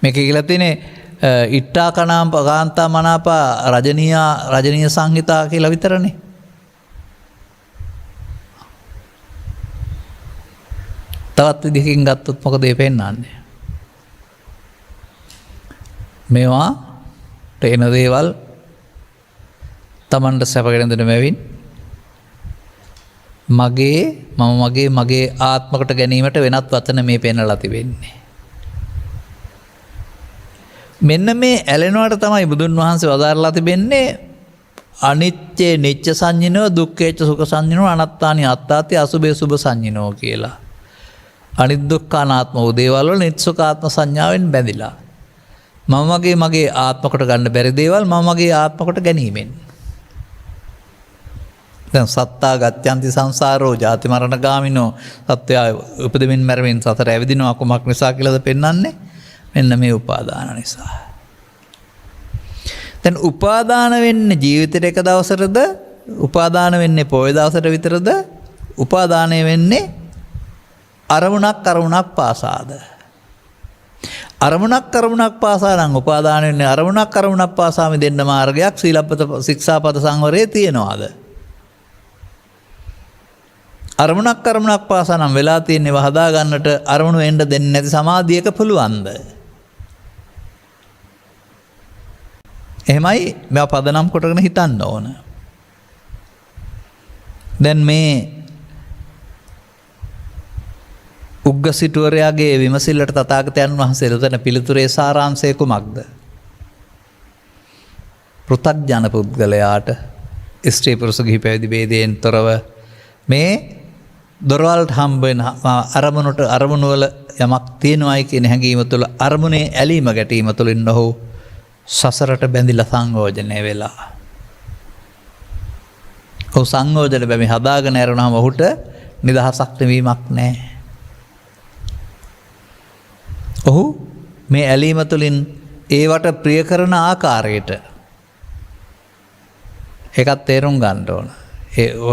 මේක කියලා තියෙන්නේ ඉට්ටා කණාම් කාන්තා මනාපා රජනීය සංහිතා කියලා විතරනේ. තවත් විදිහකින් ගත්තොත් මොකද ඒ පෙන්නන්නේ? මේවා තේන දේවල් තමන්ට සැපගෙන දෙන මෙවින් මගේ ආත්මකට ගැනීමට වෙනත් වචන මේ පෙන්නලා තිබෙන්නේ. මෙන්න මේ ඇලෙනවට තමයි බුදුන් වහන්සේ වදාරලා තිබෙන්නේ අනිත්‍ය නිච්ච සංඤිනෝ දුක්ඛේච සුඛ සංඤිනෝ අනාත්තානි අත්තාති අසුභේ සුභ සංඤිනෝ කියලා. අනිත් දුක්ඛ අනාත්ම වූ දේවල් වල නිත්සුඛාත්ම සංඥාවෙන් බැඳිලා මගේ ආත්මකට ගන්න බැරි දේවල් මගේ ආත්මකට ගැනීමෙන්. දැන් සත්තා ගච්ඡanti සංසාරෝ ජාති මරණ ගාමිනෝ සත්‍යය උපදෙමින් මැරෙමින් සතර ඇවිදිනවා කුමක් නිසා කියලාද පෙන්වන්නේ? මෙන්න මේ උපාදාන නිසා. දැන් උපාදාන වෙන්නේ ජීවිතේට එක දවසටද? උපාදාන වෙන්නේ පොය දවසට විතරද? උපාදානය වෙන්නේ අරමුණක් පාසාද? අරමුණක් පාසා නම් උපාදාන වෙන්නේ අරමුණක් පාසාම දෙන්න මාර්ගයක් සීලබ්බත ශික්ෂාපද සංවරයේ තියනවාද? අරමුණක් පාසා නම් වෙලා තියෙන්නේ වහදා ගන්නට අරමුණු වෙන්න දෙන්නේ නැති සමාධියක පුළුවන්ද? එහෙමයි මේවා පදනම් කොටගෙන හිතන්න ඕන. දැන් මේ උග්ග සිටුවරයාගේ විමසිල්ලට තථාගතයන් වහන්සේ දෙන පිළිතුරේ සාරාංශය කුමක්ද? පෘථග්ජන පුද්ගලයාට ස්ත්‍රී පුරුෂ ගිහි පැවිදි ભેදයෙන් තොරව මේ දොරවල්ට හම්බ වෙන අරමුණට අරමුණු වල යමක් තියෙනවායි කියන හැඟීම තුළ අරමුණේ ඇලීම ගැටීම තුළින් ඔහු සසරට බැඳිලා සංයෝජනය වෙලා. ඔහු සංයෝජන බැමි හදාගෙන ඇරුණාම ඔහුට නිදහසක් නෙවීමක් නැහැ. ඔහු මේ ඇලීම තුළින් ඒවට ප්‍රිය කරන ආකාරයට ඒකත් තේරුම් ගන්න ඕන.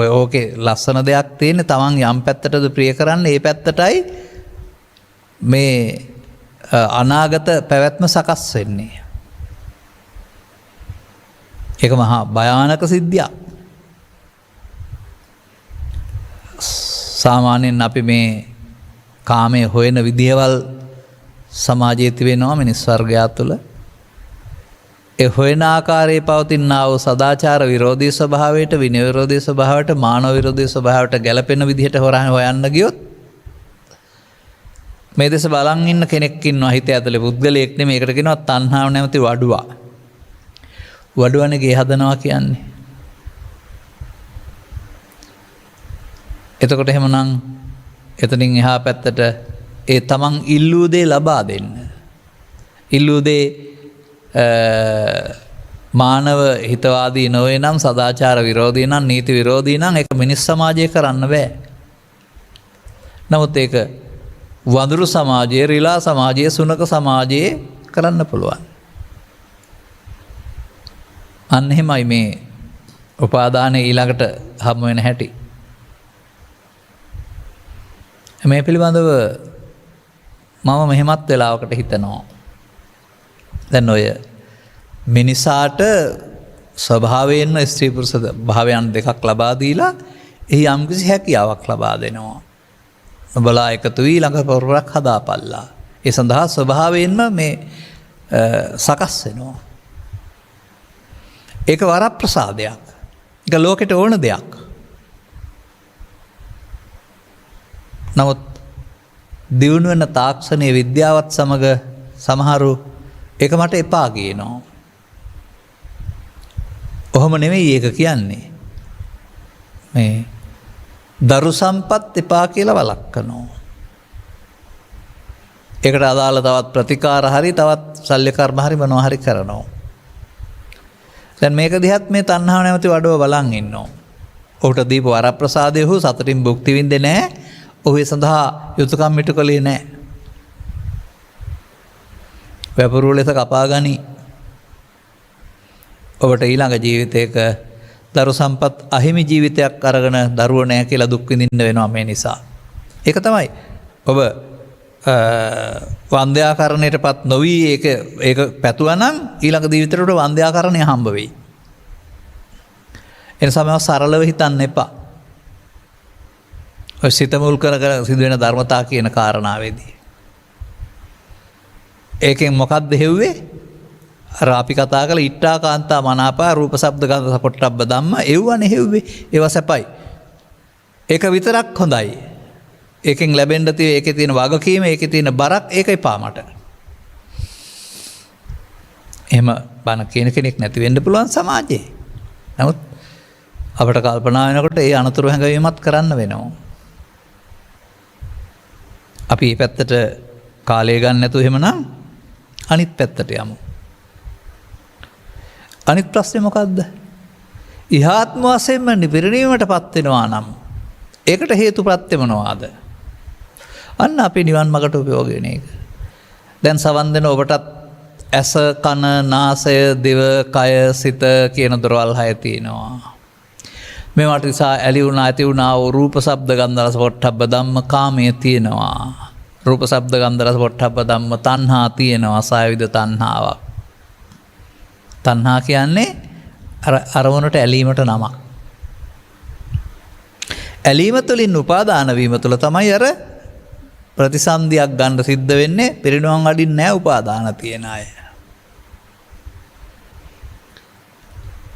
ඕකේ ලස්සන දෙයක් තියෙන තමන් යම් පැත්තටද ප්‍රිය කරන්න ඒ පැත්තටයි මේ අනාගත පැවැත්ම සකස් වෙන්නේ. ඒක මහා භයානක සිද්ධියක්. සාමාන්‍යයෙන් අපි මේ කාමයේ හොයන විදිහවල් සමාජයේ තිබෙනවා මිනිස් වර්ගයා තුළ. ඒ හොයන ආකාරයේ පවතිනා වූ සදාචාර විරෝධී ස්වභාවයට, විනය විරෝධී ස්වභාවයට, මානව විරෝධී ස්වභාවයට ගැලපෙන විදිහට හොයන්න ගියොත් මේ දෙස බලන් ඉන්න කෙනෙක් ඉන්නවා හිත ඇතුලේ පුද්ගලයෙක් නෙමෙයි. ඒකට කියනවා තණ්හාව නැමැති වඩුවා. වඩුවනේ ගේ හදනවා කියන්නේ. එතකොට එහෙමනම් එතනින් එහා පැත්තට ඒ තමන් ඉල්ලූ දේ ලබා දෙන්න. ඉල්ලූ දේ මානව හිතවාදී නොවේ නම්, සදාචාර විරෝධී නම්, නීති විරෝධී නම් ඒක මිනිස් සමාජයේ කරන්න බෑ. නමුත් ඒක වඳුරු සමාජයේ, රිලා සමාජයේ, සුනක සමාජයේ කරන්න පුළුවන්. අන්න එහෙමයි මේ උපාදානයේ ඊළඟට හමු වෙන හැටි. මේ පිළිබඳව මම මෙහෙමත් වෙලාවකට හිතනවා. දැන් ඔය මිනිසාට ස්වභාවයෙන්ම ස්ත්‍රී පුරුෂ භාවයන් දෙකක් ලබා දීලා එහි යම්කිසි හැකියාවක් ලබා දෙනවා. ඔබලා එකතු වී ළඟ පොරක් හදාපල්ලා. ඒ සඳහා ස්වභාවයෙන්ම මේ සකස් වෙනවා. ඒක වරප්‍රසාදයක්. ඒක ලෝකෙට ඕන දෙයක්. නමුත් දියුණු වෙන තාක්ෂණයේ විද්‍යාවත් සමග සමහරු ඒක මට එපා කියනවා. ඔහොම නෙවෙයි ඒක කියන්නේ. මේ දරු සම්පත් එපා කියලා වළක්වනවා. ඒකට අදාළ තවත් ප්‍රතිකාර හරි තවත් ශල්‍ය කර්ම හරි මොනවා හරි කරනවා. දැන් මේක දිහත් මේ තණ්හාව නැමැති වඩුව බලන් ඉන්නවා. ඔහුට දීපු වරප්‍රසාදය ඔහු සතුටින් භුක්ති විඳින්නේ නැහැ. ඔහු ඒ සඳහා යුතුයකම් ඉටු කළේ නැහැ. වැපරුව ලෙස කපා ගනි. ඔබට ඊළඟ ජීවිතයක දරු සම්පත් අහිමි ජීවිතයක් අරගෙන දරුවෝ නැහැ කියලා දුක් විඳින්න වෙනවා මේ නිසා. ඒක තමයි. ඔබ වන්ද්‍යාකරණයටපත් නොවි ඒක පැතුවා නම් ඊළඟ ජීවිතේට වන්ද්‍යාකරණය හම්බ වෙයි. එනිසා මේවා සරලව හිතන්න එපා. ඔය සිත මුල් කර සිදුවෙන ධර්මතා කියන කාරණාවේදී. ඒකෙන් මොකක්ද හෙව්වේ? අර අපි කතා කළ ඉට්ඨා කාන්තා මනාපා රූප ශබ්ද ගන්ධ පොට්ටබ්බ ධම්ම එව්වනේ හෙව්වේ. ඒවා සැපයි. ඒක විතරක් හොඳයි. ඒකෙන් ලැබෙන්න තියෙන ඒකේ තියෙන වගකීම, ඒකේ තියෙන බරක් ඒක එපා මට. එහෙම බන කියන කෙනෙක් නැති වෙන්න පුළුවන් සමාජයේ. නමුත් අපට කල්පනා වෙනකොට ඒ අනතුරු හැඟවීමත් කරන්න වෙනවා. අපි මේ පැත්තට කාලය ගන්න නැතුව එහෙමනම් අනිත් පැත්තට යමු. අනිත් ප්‍රශ්නේ මොකද්ද? ඉහාත්ම වශයෙන්ම නිපිරණීමටපත් වෙනවා නම් ඒකට හේතු ප්‍රත්‍ය මොනවාද? අන්න අපි නිවන් මාර්ගට උපයෝග වෙන එක. දැන් සවන් දෙන ඔබටත් ඇස, කන, නාසය, දිව, කය, සිත කියන දොරවල් 6 තියෙනවා. මේවට නිසා ඇලි වුණා ඇති වුණා වූ රූප, ශබ්ද, ගන්ධ, රස, පොට්ටබ්බ ධම්ම කාමයේ තියෙනවා. රූප, ශබ්ද, ගන්ධ, රස, පොට්ටබ්බ ධම්ම තණ්හා තියෙනවා. සායවිද තණ්හාවක්. තණ්හා කියන්නේ අරමුණට ඇලීමට නමක්. ඇලීම තුළින් උපාදාන වීම තුළ තමයි අර ප්‍රතිසන්දියක් ගන්න සිද්ධ වෙන්නේ. පිරිනුවම් අඩින් නැහැ උපාදාන තියෙන අය.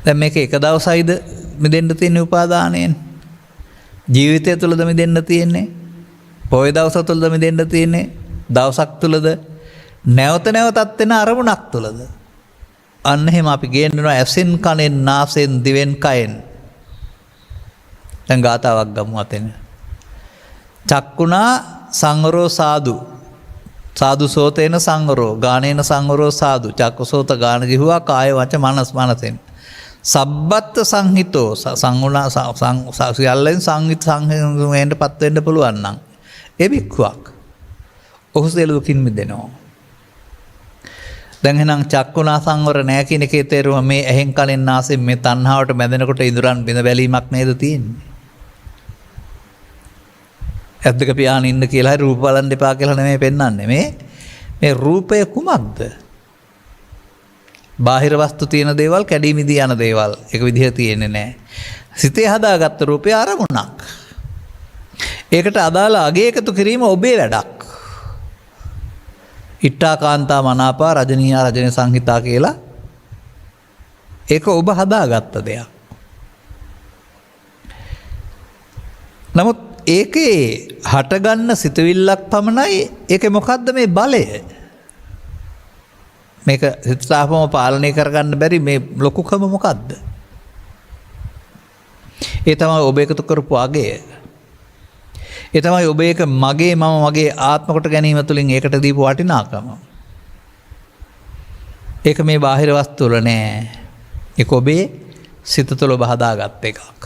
දැන් මේක එක දවසයිද මිදෙන්න තියෙන උපාදානයෙන්? ජීවිතය තුළද මිදෙන්න තියෙන්නේ? පොය දවස තුළද මිදෙන්න තියෙන්නේ? දවසක් තුළද? නැවත නැවතත් වෙන අරමුණක් තුළද? අන්න එහෙම අපි ගේන්නවා ඇසෙන්, කනෙන්, නාසයෙන්, දිවෙන්, කයෙන්. දැන් ගාතාවක් ගමු අතෙන්. චක්කුණා සංවරෝ සාදු සාදු සෝතේන සංවරෝ ගානේන සංවරෝ සාදු චක්කු සෝත ගාන ජිහුවා කාය වච මනස් මනසෙන් සබ්බත් සංහිතෝ සංගුණා සියල්ලෙන් සංහිත සංහිතෙන්ට පත් වෙන්න පුළුවන් නම් ඒ භික්ඛුවක් ඔහු සියලු දුකින් මිදෙනවා. දැන් එහෙනම් චක්කුණා සංවර නැහැ කියන එකේ තේරුම මේ ඇහෙන් කනෙන් නාසයෙන් මේ තණ්හාවට බැඳෙනකොට ඉඳුරන් බිඳ බැලීමක් නේද තියෙන්නේ. ඇද්දක පියාගෙන ඉන්න කියලා රූප බලන්න එපා කියලා නෙමෙයි පෙන්වන්නේ. මේ රූපය කුමක්ද? බාහිර වස්තු තියෙන දේවල් කැඩී මිදී යන දේවල්. ඒක විදිහ තියෙන්නේ නැහැ. සිතේ හදාගත්ත රූපය අරමුණක්. ඒකට අදාළ අගේ එකතු කිරීම ඔබේ වැඩක්. ඉට්ටා කාන්තා මනාපා රජනීයා රජන සංහිතා කියලා ඒක ඔබ හදාගත්ත දෙයක්. නමුත් ඒකේ හටගන්න සිතවිල්ලක් පමණයි. ඒකේ මොකද්ද මේ බලය? මේක සිතාපම පාලනය කරගන්න බැරි මේ ලොකුකම මොකද්ද? ඒ තමයි ඔබ එකතු කරපු අගය. ඒ තමයි ඔබ ඒක මගේ මම මගේ ආත්ම කොට ගැනීම තුළින් ඒකට දීපු වටිනාකම. ඒක මේ බාහිර වස්තු වල නෑ. ඒක ඔබේ සිත තුළ ඔබ හදාගත් එකක්.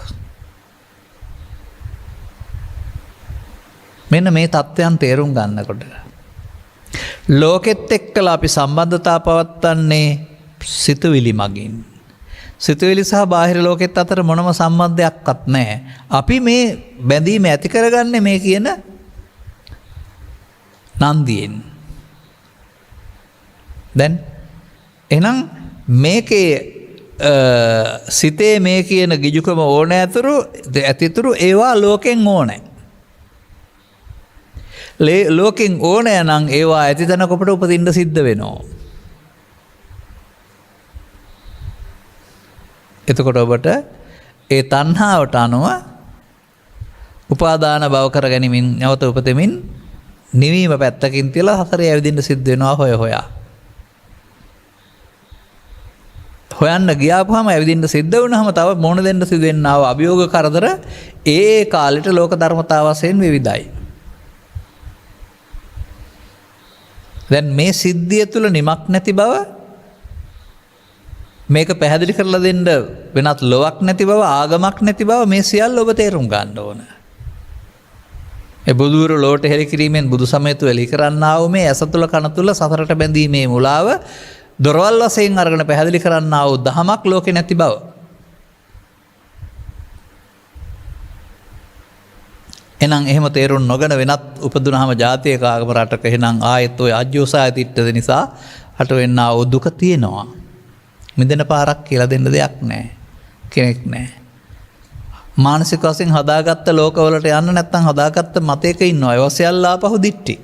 මෙන්න මේ තත්ත්වයන් තේරුම් ගන්නකොට ලෝකෙත් එක්කලා අපි සම්බන්ධතා පවත්වන්නේ සිතුවිලි මගින්. සිතුවිලි සහ බාහිර ලෝකෙත් අතර මොනම සම්බන්ධයක්වත් නැහැ. අපි මේ බැඳීම ඇති කරගන්නේ මේ කියන නන්දියෙන්. දැන් එහෙනම් මේකේ සිතේ මේ කියන ගිජුකම ඕන ඇතිතුරු ඒවා ලෝකෙන් ඕනේ. ලෝකෙන් ඕනෑ නම් ඒවා ඇති තැනකොට උපදින්න සිද්ධ වෙනවා. එතකොට ඔබට ඒ තණ්හාවට අනුව උපාදාන භව කර ගැනීමෙන් නැවත උපතෙමින් නිවීම පැත්තකින් තියලා හතරේ ඇවිදින්න සිද්ධ වෙනවා හොයා. හොයන්න ගියාපුවාම ඇවිදින්න සිද්ධ වුණාම තව මොන දෙන්න සිද්ධ වෙන්නව අභියෝග කරදර ඒ කාලෙට ලෝක ධර්මතාව වශයෙන් විවිධයි. දැන් මේ සිද්ධිය තුල නිමක් නැති බව මේක පැහැදිලි කරලා දෙන්න වෙනත් ලොවක් නැති බව ආගමක් නැති බව මේ සියල්ල ඔබ තේරුම් ගන්න ඕන. ඒ බුදුවරු ලෝට හෙළි කිරීමෙන් බුදු සමය තුල එලි කරන්නා වූ මේ ඇස තුල කන තුල සතරට බැඳීමේ මුලාව දොරවල් වශයෙන් අරගෙන පැහැදිලි කරන්නා වූ දහමක් ලෝකේ නැති බව. එහෙනම් එහෙම තේරුම් නොගෙන වෙනත් උපදුනහම ජාතියක ආගම රටක එහෙනම් ආයෙත් ඔය අජ්ජෝසාය තිට්ඨද නිසා හට වෙන්නා වූ දුක තියෙනවා. මිදෙන පාරක් කියලා දෙන්න දෙයක් නැහැ. කෙනෙක් නැහැ. මානසික වශයෙන් හදාගත්ත ලෝකවලට යන්න නැත්නම් හදාගත්ත මතයක ඉන්නවා. ඒවා සියල්ල ආපහු දිට්ටි.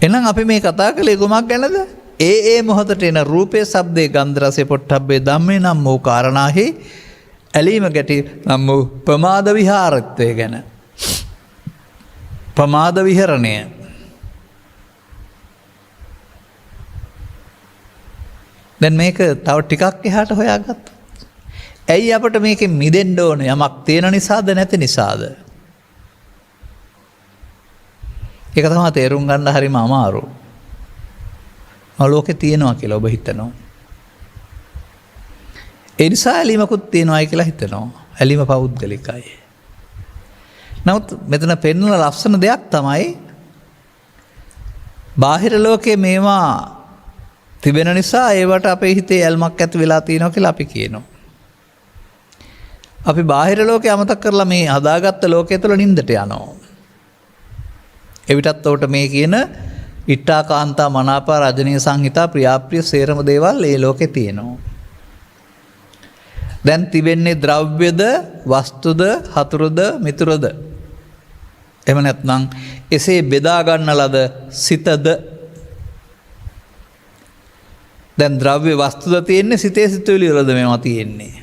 එහෙනම් අපි මේ කතා කළේ කොමක් ගැනද? ඒ මොහොතට එන රූපේ, ශබ්දේ, ගන්ධ, රසේ, පොට්ටබ්බේ ධම්මේ නම් වූ කාරණාහි ඇලීම ගැටි නම් වූ ප්‍රමාද විහාරත්වය ගැන. ප්‍රමාද විහරණය. දැන් මේක තව ටිකක් එහාට හොයාගත්තා. ඇයි අපට මේකෙන් මිදෙන්න ඕනේ? යමක් තියෙන නිසාද නැති නිසාද? ඒක තමයි තේරුම් ගන්න හරිම අමාරු. ලෝකේ තියෙනවා කියලා ඔබ හිතනවා. ඒ නිසා ඇලීමකුත් තියෙනවායි කියලා හිතනවා. ඇලීම පෞද්ගලිකයි. නමුත් මෙතන පෙන්වන ලස්සන දෙයක් තමයි බාහිර ලෝකයේ මේවා තිබෙන නිසා ඒවට අපේ හිතේ ඇල්මක් ඇති වෙලා තියෙනවා කියලා අපි කියනවා. අපි බාහිර ලෝකේ අමතක කරලා මේ හදාගත්ත ලෝකයේ තුල නින්දට යනවා. එවිටත් උට මේ කියන ඉට්ටා කාන්තා මනාපා රජනීය සංහිතා ප්‍රියාප්‍රිය සේරම දේවල් ඒ ලෝකේ තියෙනවා. දැන් තිබෙන්නේ ද්‍රව්‍යද, වස්තුද, හතුරුද, මිතුරුද? එහෙම නැත්නම් එසේ බෙදා ගන්න ලද සිතද? දැන් ද්‍රව්‍ය වස්තුද තියෙන්නේ, සිතේ සිතුවිලි වලද මේවා තියෙන්නේ?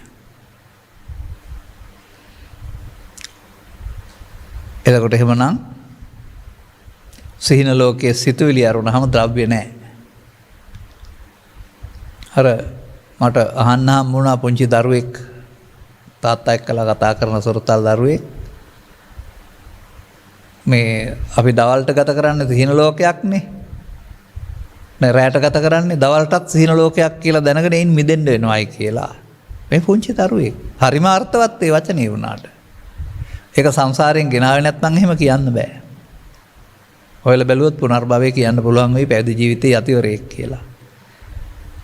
එතකොට එහෙමනම් සිහින ලෝකයේ සිතුවිලි අරුණාම ද්‍රව්‍ය නැහැ. අර මට අහන්න හම්බුණා පුංචි දරුවෙක් තාත්තා එක්කලා කතා කරන සොරතල් දරුවෙක් මේ අපි දවල්ට ගත කරන්නේ සිහින ලෝකයක්නේ. නෑ රැට ගත කරන්නේ දවල්ටත් සිහින ලෝකයක් කියලා දැනගෙන ඉන් මිදෙන්න වෙනවයි කියලා. මේ පුංචි දරුවෙක්. හරිම අර්ථවත් ඒ වචනේ වුණාට. ඒක සංසාරයෙන් ගෙනාවේ නැත්නම් එහෙම කියන්න බෑ. ඔයලා බැලුවොත් පුනර්භවය කියන්න පුළුවන් වෙයි පැවිදි ජීවිතයේ යතිවරයෙක් කියලා.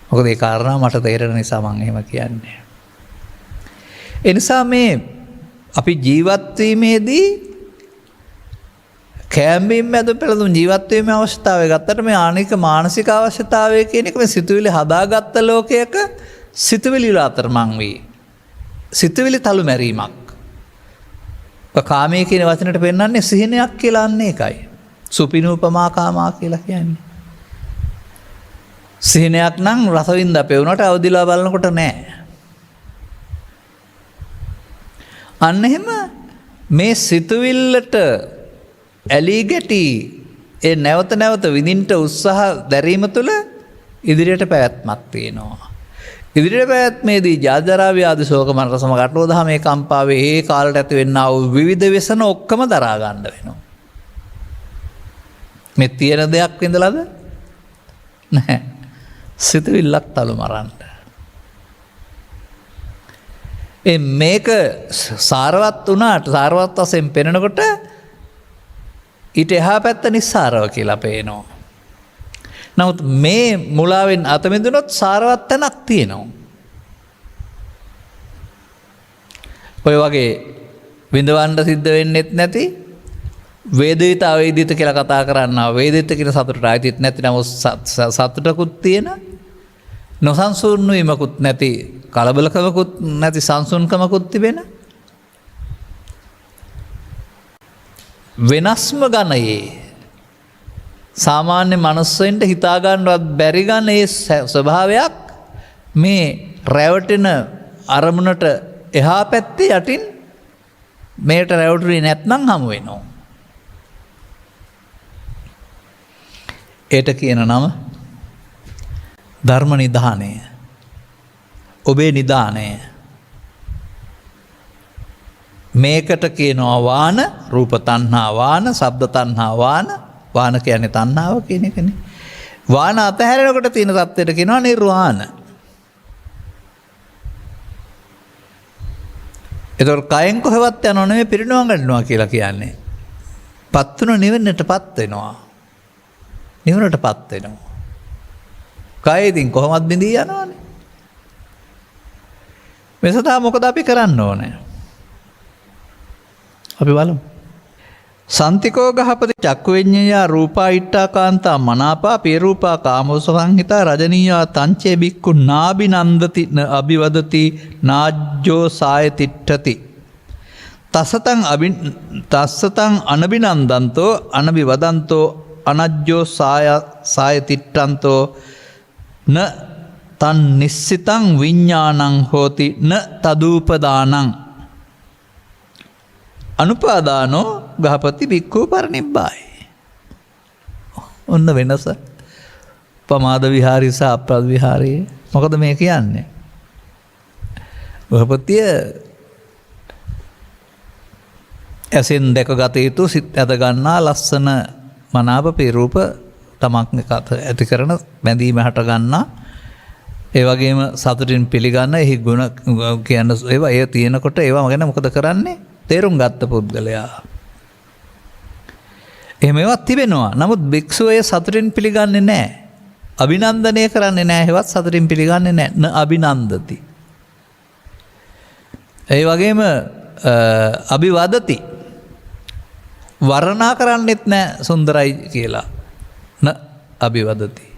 මොකද ඒ කාරණා මට තේරෙන නිසා මම එහෙම කියන්නේ. ඒ නිසා මේ අපි ජීවත් වීමේදී කැම්බීම් මැද පෙළඳුම් ජීවත් වීමේ අවශ්‍යතාවය ගත්තට මේ ආනික මානසික අවශ්‍යතාවය කියන එක මේ සිතුවිලි හදාගත්ත ලෝකයක සිතුවිලි වල අතරමං වී සිතුවිලි තලු මැරීමක්. කාමයේ කියන වචනට පෙන්නන්නේ සිහිනයක් කියලා අන්න ඒකයි. සුපිනූපමා කාමා කියලා කියන්නේ. සිහිනයක් නම් රසවින්ද පෙවුනට අවදිලා බලනකොට නෑ. අන්න එහෙම මේ සිතුවිල්ලට ඇලී ගැටි ඒ නැවත නැවත විඳින්ට උත්සාහ දැරීම තුළ ඉදිරියට පැවැත්මක් තියෙනවා. ඉදිරියට පැවැත්මේදී ජාජරා ව්‍යාධි ශෝක මරණ සම කටුවදහම මේ කම්පාවේ ඒ කාලට ඇති වෙන්නා වූ විවිධ व्यसन ඔක්කොම දරා ගන්න වෙනවා. මේ තියෙන දෙයක් විඳලාද? නැහැ. සිතුවිල්ලක් තලු මරන්න. මේක සාරවත් වුණාට සාරවත් වශයෙන් පෙනෙනකොට ඊට එහා පැත්ත නිස්සාරව කියලා පේනවා. නමුත් මේ මුලාවෙන් අත මිදුනොත් සාරවත් තැනක් තියෙනවා. ඔය වගේ විඳවන්න සිද්ධ වෙන්නෙත් නැති වේදිත අවේදිත කියලා කතා කරන්නවා. වේදිත කියන සතුටට ආйти නැති නමුත් සතුටකුත් තියෙන නොසන්සුන් වීමකුත් නැති කලබලකමකුත් නැති සංසුන්කමකුත් තිබෙන වෙනස්ම ගණයේ සාමාන්‍ය මනුස්සයින්ට හිතාගන්නවත් බැරි ගණයේ ස්වභාවයක් මේ රැවටෙන අරමුණට එහා පැත්තේ යටින් මේට රැවටුනේ නැත්නම් හමු වෙනවා. ඒට කියන නම ධර්ම නිධානය. ඔබේ නිධානය. මේකට කියනවා වාන, රූප තණ්හා වාන, ශබ්ද තණ්හා වාන. වාන කියන්නේ තණ්හාව කියන එකනේ. වාන අතහැරෙනකොට තියෙන தත්ත්වයට කියනවා නිර්වාණ. ඒතකොට කයෙන් කොහෙවත් යනව නෙමෙයි පිරිනවම් ගන්නවා කියලා කියන්නේ. පත්තුන නිවෙන්නටපත් වෙනවා. නිවනටපත් වෙනවා. කයෙදින් කොහොමද බිඳී යනවනේ. මෙසදා මොකද අපි කරන්න ඕනේ? අපි බලමු. සන්තිකෝ ගහපති චක්කු විඤ්ඤයා රූපා ඉට්ඨා කාන්තා මනාපා පේරූපා කාමෝස සංහිතා රජනීයා තංචේ බික්ඛු නාබිනන්දති න අභිවදති නාජ්ජෝ සාය තිට්ඨති තස්සතං අනබිනන්දන්තෝ අනබිවදන්තෝ අනජ්ජෝ සාය තිට්ඨන්තෝ න තන් නිස්සිතං විඤ්ඤාණං හෝති න තදූපදානං අනුපාදානෝ ගහපති බික්ඛු පරිනිබ්බාය. ඔන්න වෙනස. පමාද විහාරී සහ අප්‍රාද විහාරී. මොකද මේ කියන්නේ? ගහපතිය ඇසෙන් දැකගත යුතු සිත් ඇද ගන්නා ලස්සන මනාප පෙරූප තමක් ඇති කරන බැඳීම හට ගන්නා ඒ වගේම සතුටින් පිළිගන්න එහි ගුණ කියන ඒවා ඒ තියෙනකොට ඒවා ගැන මොකද කරන්නේ? තේරුම් ගත්ත පුද්ගලයා. එහෙම ඒවත් තිබෙනවා. නමුත් භික්ෂුව ඒ සතුටින් පිළිගන්නේ නැහැ. අභිනන්දනය කරන්නේ නැහැ. ඒවත් සතුටින් පිළිගන්නේ නැහැ. න අභිනන්දති. ඒ වගේම අභිවදති. වර්ණනා කරන්නෙත් නැහැ සුන්දරයි කියලා. න අභිවදති.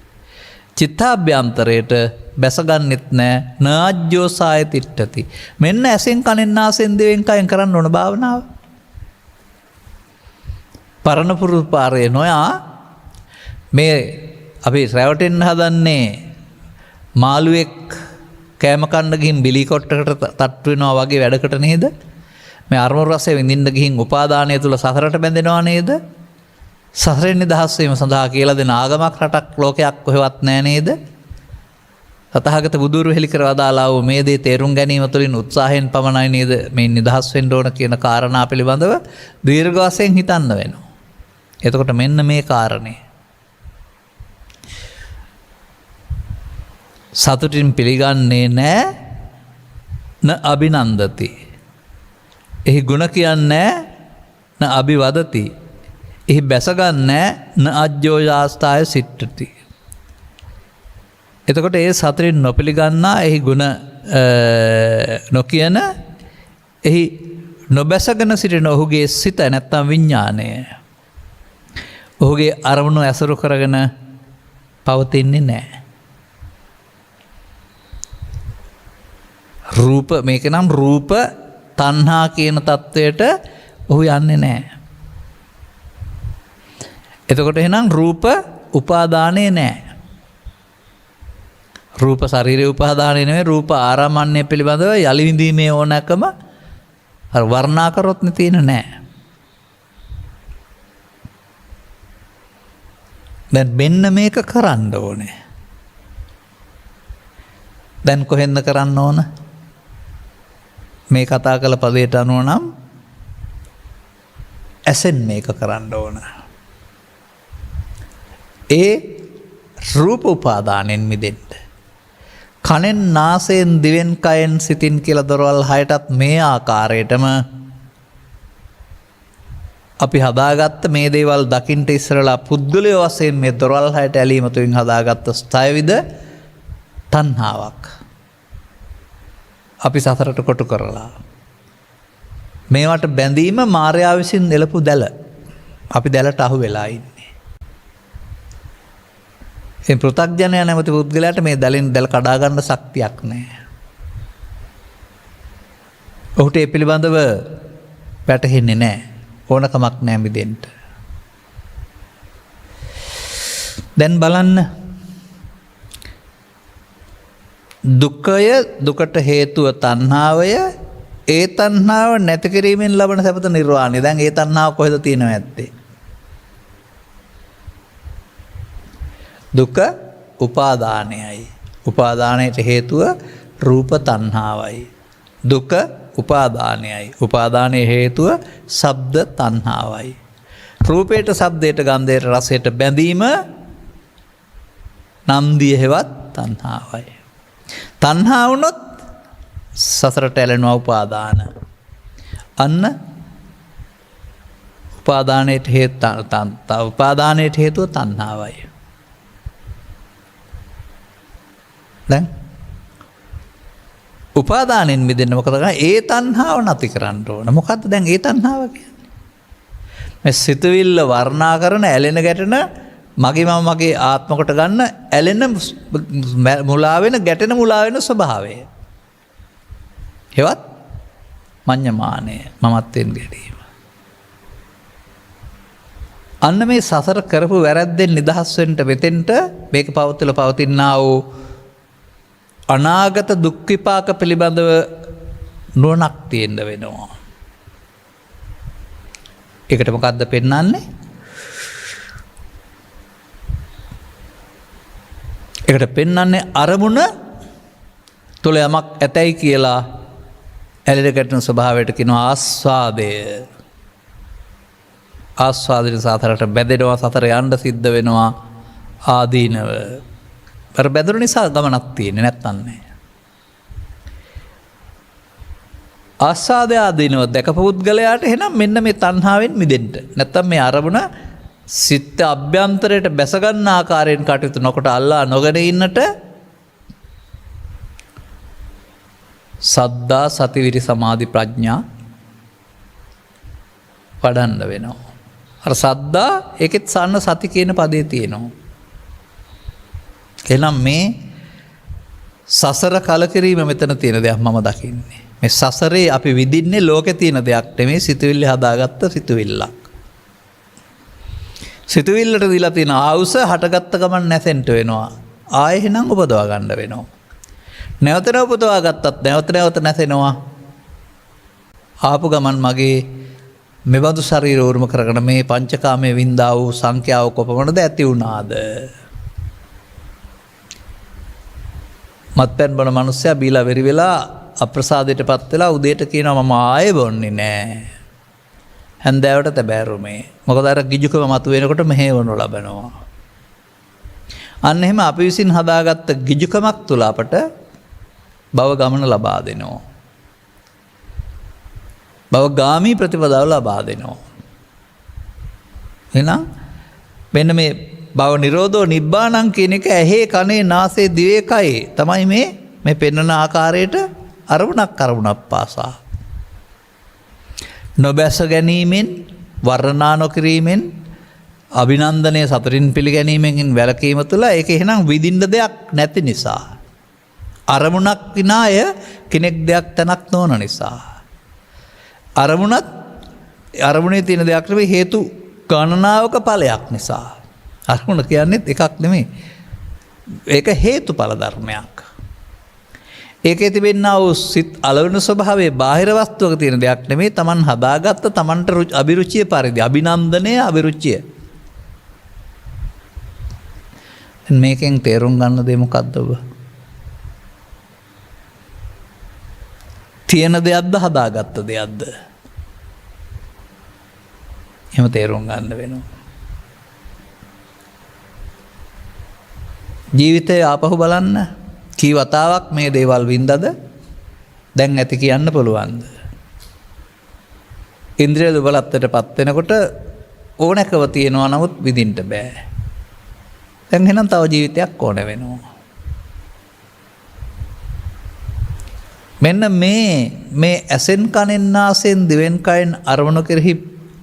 චිත්තාභ්‍යන්තරයට බැසගන්නෙත් නෑ. නාජ්ජෝ සාය තිට්ඨති. මෙන්න ඇසෙන් කනෙන් නාසයෙන් දිවෙන් කයෙන් කරන්න ඕන භාවනාව. පරණ පුරුදු පාරේ නොයා මේ අපි රැවටෙන්න හදන්නේ මාළුවෙක් කෑම කන්න ගිහින් බිලි කොට්ටකට තට්ටු වෙනවා වගේ වැඩකට නේද? මේ අරමුණු රසය විඳින්න ගිහින් උපාදානය තුල සසරට බැඳෙනවා නේද? සසරෙන් නිදහස් වීම සඳහා කියලා දෙන ආගමක් රටක් ලෝකයක් කොහෙවත් නැහැ නේද? තථාගත බුදුරු හෙළි කර වදාලා වූ මේ දේ තේරුම් ගැනීම තුළින් උත්සාහයෙන් පමණයි නේද මේ නිදහස් වෙන්න ඕන කියන කාරණා පිළිබඳව දීර්ඝ වශයෙන් හිතන්න වෙනවා. එතකොට මෙන්න මේ කාරණේ සතුටින් පිළිගන්නේ නෑ න අභිනන්දති. එහි ගුණ කියන්නේ න අභිවදති. එහි බැසගන්නේ න අජ්ජෝජාස්ථාය සිට්ඨති. එතකොට ඒ සතුටින් නොපිළිගන්නා එහි ගුණ නොකියන එහි නොබැසගෙන සිටින ඔහුගේ සිත නැත්තම් විඥානය ඔහුගේ අරමුණු ඇසුරු කරගෙන පවතින්නේ නැහැ. රූප මේක නම් රූප තණ්හා කියන தത്വයට ඔහු යන්නේ නැහැ. එතකොට එහෙනම් රූප උපාදානේ නැහැ. රූප ශරීරයේ උපාදානේ නෙවෙයි රූප ආරම්මණය පිළිබඳව යලි විඳීමේ ඕනකම අර වර්ණා කරොත් තියෙන නැහැ. දැන් මෙන්න මේක කරන්න ඕනේ. දැන් කොහෙන්ද කරන්න ඕන? මේ කතා කළ පදයට අනුව නම් ඇසෙන් මේක කරන්න ඕන. ඒ රූප උපාදානෙන් මිදෙන්න. කනෙන් නාසයෙන් දිවෙන් කයෙන් සිතින් කියලා දොරවල් හයටත් මේ ආකාරයටම අපි හදාගත්ත මේ දේවල් දකින්ට ඉස්සරලා පුද්ගලයෝ වශයෙන් මේ දොරවල් හයට ඇලීම තුලින් හදාගත්ත ස්ථයවිද තණ්හාවක්. අපි සතරට කොටු කරලා මේවට බැඳීම මායාව විසින් එළපු දැල. අපි දැලට අහු වෙලා ඉන්නේ. ඒ පෘථග්ජනයා නැමැති පුද්ගලයාට මේ දැලෙන් දැල කඩා ගන්න ශක්තියක් නැහැ. ඔහුට ඒ පිළිබඳව වැටහෙන්නේ නැහැ. ඕනකමක් නැහැ මිදෙන්න. දැන් බලන්න දුක්ඛය දුකට හේතුව තණ්හාවය ඒ තණ්හාව නැති කිරීමෙන් ලබන සැපත නිර්වාණය. දැන් ඒ තණ්හාව කොහෙද තියෙනව ඇත්තේ? දුක උපාදානයයි. උපාදානයට හේතුව රූප තණ්හාවයි. දුක උපාදානයයි. උපාදානයේ හේතුව ශබ්ද තණ්හාවයි. රූපයට ශබ්දයට ගන්ධයට රසයට බැඳීම නන්දිය හේවත් තණ්හාවයි. තණ්හා වුණොත් සසරට ඇලෙනවා උපාදාන. අන්න උපාදානයට හේතුව තණ්හාවයි. දැන් උපාදානෙන් මිදෙන්න මොකද කරන්නේ? ඒ තණ්හාව නැති කරන්න ඕන. මොකද්ද දැන් ඒ තණ්හාව කියන්නේ? මේ සිතුවිල්ල වර්ණා කරන ඇලෙන ගැටෙන මගේ මම මගේ ආත්ම කොට ගන්න ඇලෙන මුලා වෙන ගැටෙන මුලා වෙන ස්වභාවය. හෙවත් මඤ්ඤමානය මමත්වෙන් ගැටීම. අන්න මේ සසර කරපු වැරද්දෙන් නිදහස් වෙන්න මෙතෙන්ට මේක පවතිනා වූ අනාගත දුක් විපාක පිළිබඳව නුවණක් තියෙන්න වෙනවා. ඒකට මොකද්ද පෙන්වන්නේ? ඒකට පෙන්වන්නේ අරමුණ තුල යමක් ඇතයි කියලා ඇලෙන ගැටෙන ස්වභාවයට කියනවා ආස්වාදය. ආස්වාදයෙන් සතරට බැඳෙනවා, සතර යන්න සිද්ධ වෙනවා ආදීනව. අර බැඳුන නිසා ගමනක් තියෙන්නේ නැත්තන් නෑ. ආස්වාදය ආදීනව දැකපු පුද්ගලයාට එහෙනම් මෙන්න මේ තණ්හාවෙන් මිදෙන්න. නැත්තම් මේ අරමුණ සිත අභ්‍යන්තරයට බැස ගන්න ආකාරයෙන් කටයුතු නොකොට අල්ලා නොගෙන ඉන්නට සද්දා සති විරි සමාධි ප්‍රඥා වඩන්න වෙනවා. අර සද්දා ඒකෙත් සන්න සති කියන පදේ තියෙනවා. එහෙනම් මේ සසර කලකිරීම මෙතන තියෙන දෙයක් මම දකින්නේ. මේ සසරේ අපි විඳින්නේ ලෝකේ තියෙන දෙයක් නෙමෙයි, සිතුවිල්ල හදාගත්ත සිතුවිල්ලක්. සිතුවිල්ලට දීලා තියෙන ආවුස හටගත්ත ගමන් නැසෙන්න වෙනවා. ආයෙ එහෙනම් උපදවා ගන්න වෙනවා. නැවත උපදවා ගත්තත් නැවත නැසෙනවා. ආපු ගමන් මගේ මෙබඳු ශරීර උරුම කරගෙන මේ පංචකාමයේ වින්දා වූ සංඛ්‍යාව කොපමණද ඇති වුණාද? මත්පැන් බොන මිනිස්සයා බීලා වෙරි වෙලා අප්‍රසාදයටපත් වෙලා උදේට කියනවා මම ආයෙ බොන්නේ නෑ. හැන්දෑවට තැබෑරුමේ. මොකද අර ගිජුකම මතුවෙනකොට මෙහෙවනු ලබනවා. අන්න එහෙම අපි විසින් හදාගත්ත ගිජුකමක් තුල අපට භව ගමන ලබා දෙනවා. භවගාමී ප්‍රතිපදාව ලබා දෙනවා. එහෙනම් මෙන්න මේ භව නිරෝධෝ නිබ්බාණං කියන එක ඇහි කනේ නාසයේ දිවේ කයේ තමයි මේ පෙන්වන ආකාරයට අරමුණක් පාසා නොබැස ගැනීමෙන් වර්ණනා නොකිරීමෙන් අභිනන්දනය සතුටින් පිළිගැනීමෙන් වැළකීම තුළ ඒක එහෙනම් විඳින්න දෙයක් නැති නිසා අරමුණක් විනාය කෙනෙක් දෙයක් තැනක් නොවන නිසා අරමුණේ තියෙන දෙයක් නෙවෙයි හේතු ගණනාවක ඵලයක් නිසා අරමුණ කියන්නේ එකක් නෙමෙයි ඒක හේතුඵල ධර්මයක් ඒකේ තිබෙනා වූ සිත් අලවන ස්වභාවයේ බාහිර වස්තුවක තියෙන දෙයක් නෙමෙයි Taman හදාගත්ත Tamanට අභිරුචිය පරිදි අභිනන්දනය අභිරුචිය මේකෙන් තේරුම් ගන්න දේ මොකද්ද ඔබ තියෙන දෙයක්ද හදාගත්ත දෙයක්ද එහෙම තේරුම් ගන්න වෙනවා ජීවිතය ආපහු බලන්න කී වතාවක් මේ දේවල් වින්දද දැන් ඇති කියන්න පුළුවන්ද ඉන්ද්‍රිය දුබලත්වයටපත් වෙනකොට ඕනෑකම තියෙනවා නමුත් විඳින්න බෑ දැන් එහෙනම් තව ජීවිතයක් ඕන වෙනවා මෙන්න මේ ඇසෙන් කනෙන් නාසයෙන් දිවෙන් කයෙන් අරමුණු කෙරෙහි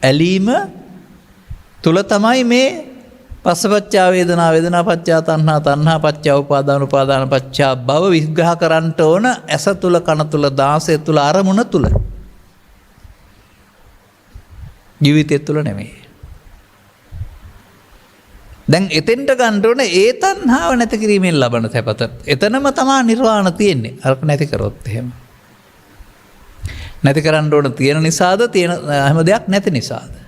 ඇලීම තුල තමයි මේ පස්සපච්චා වේදනා වේදනා පච්චා තණ්හා තණ්හා පච්චා උපාදාන උපාදාන පච්චා භව විග්‍රහ කරන්නට ඕන ඇස තුල කන තුල දාසය තුල අරමුණ තුල ජීවිතය තුල නෙමෙයි දැන් එතෙන්ට ගන්න ඕන ඒ තණ්හාව නැති කිරීමෙන් ලබන සැපත එතනම තමයි නිර්වාණ තියෙන්නේ අරක නැති කරොත් එහෙම නැති කරන්න ඕන තියෙන නිසාද තියෙන හැම දෙයක් නැති නිසාද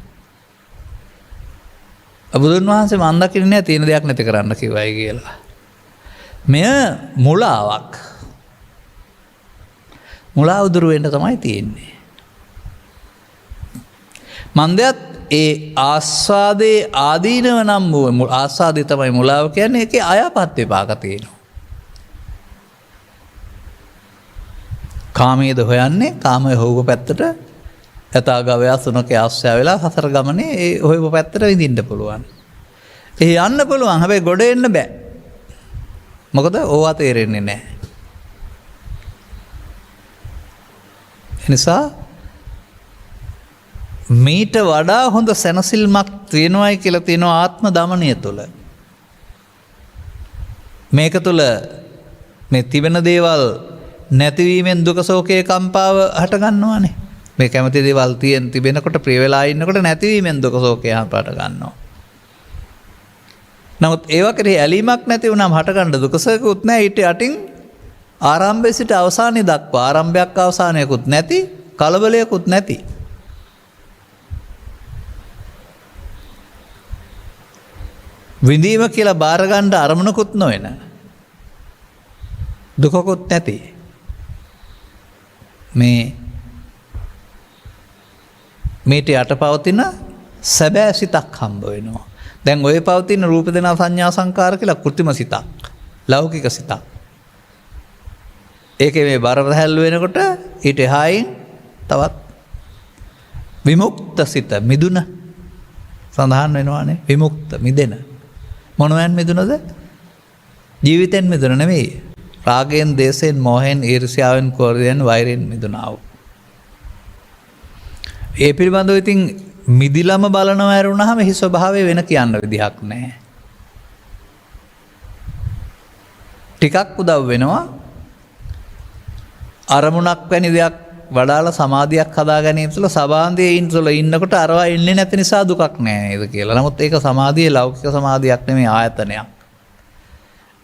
බුදුන් වහන්සේ මන් දකින්නේ නැහැ තියෙන දෙයක් නැති කරන්න කිව්වයි කියලා. මෙය මුලාවක්. මුලාව දුරු වෙන්න තමයි තියෙන්නේ. මන්දයත් ඒ ආස්වාදේ ආදීනව නම් වූ ආස්වාදේ තමයි මුලාව කියන්නේ ඒකේ අයපත් විපාක තියෙනවා. කාමයේද හොයන්නේ කාමයේ හොවුව පැත්තට යථාගවයා සුනකේ ආශ්‍රය වෙලා සසර ගමනේ ඒ හොයපු පැත්තට විඳින්න පුළුවන්. ඒ යන්න පුළුවන් හැබැයි ගොඩ එන්න බෑ. මොකද ඕවා තේරෙන්නේ නැහැ. එනිසා මීට වඩා හොඳ සැනසෙල්මක් තියෙනවායි කියලා තියෙනවා ආත්ම දමනය තුළ. මේක තුළ මේ තිබෙන දේවල් නැතිවීමෙන් දුක ශෝකයේ කම්පාව හට ගන්නවානේ. මේ කැමති දේවල් තිබෙනකොට ප්‍රිය වෙලා ඉන්නකොට නැතිවීමෙන් දුක ශෝකය හට ගන්නවා. නමුත් ඒවා කෙරෙහි ඇලීමක් නැති වුණාම හට ගන්න දුක ශෝකකුත් නැහැ. ඊට යටින් ආරම්භයේ සිට අවසානය දක්වා ආරම්භයක් අවසානයකුත් නැති කලබලයකුත් නැති. විඳීම කියලා බාර ගන්න අරමුණකුත් නොවන. දුකකුත් නැති. මේට යට පවතින සැබෑ සිතක් හම්බ වෙනවා. දැන් ඔය පවතින රූප දෙනා සංඥා සංකාර කියලා කෘත්‍රිම සිතක්. ලෞකික සිතක්. ඒකේ මේ බරපතල වෙනකොට ඊට එහායින් තවත් විමුක්ත සිත මිදුන සඳහන් වෙනවානේ. විමුක්ත මිදෙන. මොනවෙන් මිදුනද? ජීවිතෙන් මිදුන නෙමෙයි. රාගයෙන්, දේශයෙන්, මෝහයෙන්, ඊර්ෂ්‍යාවෙන්, ක්‍රෝධයෙන්, වෛරයෙන් මිදුනා වූ. ඒ පිළිබඳව ඉතින් මිදිලම බලනවා ඇරුණාම එහි ස්වභාවය වෙන කියන්න විදිහක් නැහැ. ටිකක් උදව් වෙනවා අරමුණක් වැනි දෙයක් වඩාලා සමාධියක් හදා ගැනීම තුළ සබාන්දයේ ඉන්නකොට අරවා ඉන්නේ නැති නිසා දුකක් නෑ නේද කියලා. නමුත් ඒක සමාධියේ ලෞකික සමාධියක් නෙමෙයි ආයතනයක්.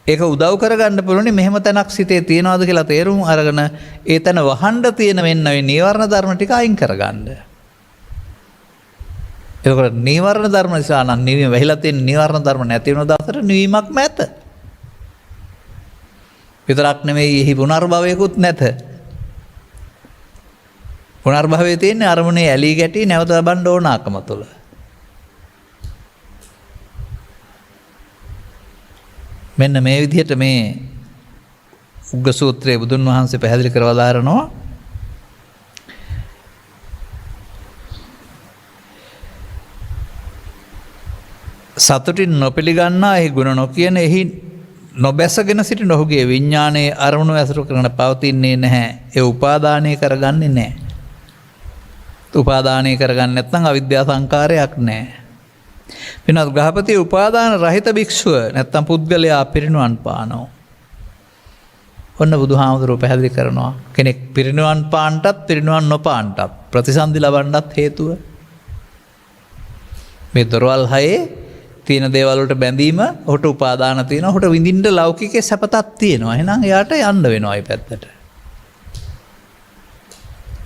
ඒක උදව් කරගන්න පුළුවන් මෙහෙම තැනක් සිතේ තියනවාද කියලා තේරුම් අරගෙන ඒ තැන වහන්න තියෙන මෙන්න මේ නීවරණ ධර්ම ටික අයින් කරගන්න. එතකොට නීවරණ ධර්ම නිසා නම් නිවීම වෙහිලා තියෙන නීවරණ ධර්ම නැති වෙන දවසට නිවීමක් නැත. විතරක් නෙවෙයි එහි පුනර්භවයකුත් නැත. පුනර්භවයේ තියෙන අරමුණේ ඇලී ගැටි නැවත ලබන්න ඕනාකම තුළ. මෙන්න මේ විදිහට මේ උග්ග සූත්‍රයේ බුදුන් වහන්සේ පැහැදිලි කර වදාරනවා සතුටින් නොපිළිගන්නා එහි ගුණ නොකියන එහි නොබැසගෙන සිටින ඔහුගේ විඥානයේ අරමුණු ඇසුරු කරන පවතින්නේ නැහැ. ඒ උපාදානය කරගන්නේ නැහැ. උපාදානය කරගන්න නැත්නම් අවිද්‍යා සංකාරයක් නැහැ. වෙනත් ග්‍රහපති උපාදාන රහිත භික්ෂුව නැත්නම් පුද්ගලයා පිරිනුවන් පානවා. ඔන්න බුදුහාමුදුරුවෝ පැහැදිලි කරනවා කෙනෙක් පිරිනුවන් පාන්නටත් පිරිනුවන් නොපාන්නටත් ප්‍රතිසන්දි ලබන්නත් හේතුව මේ දොරවල් හයේ තියෙන දේවල් වලට බැඳීම ඔහුට උපාදාන තියෙනවා. ඔහුට විඳින්න ලෞකිකයේ සැපතක් තියෙනවා. එහෙනම් එයාට යන්න වෙනවා මේ පැත්තට.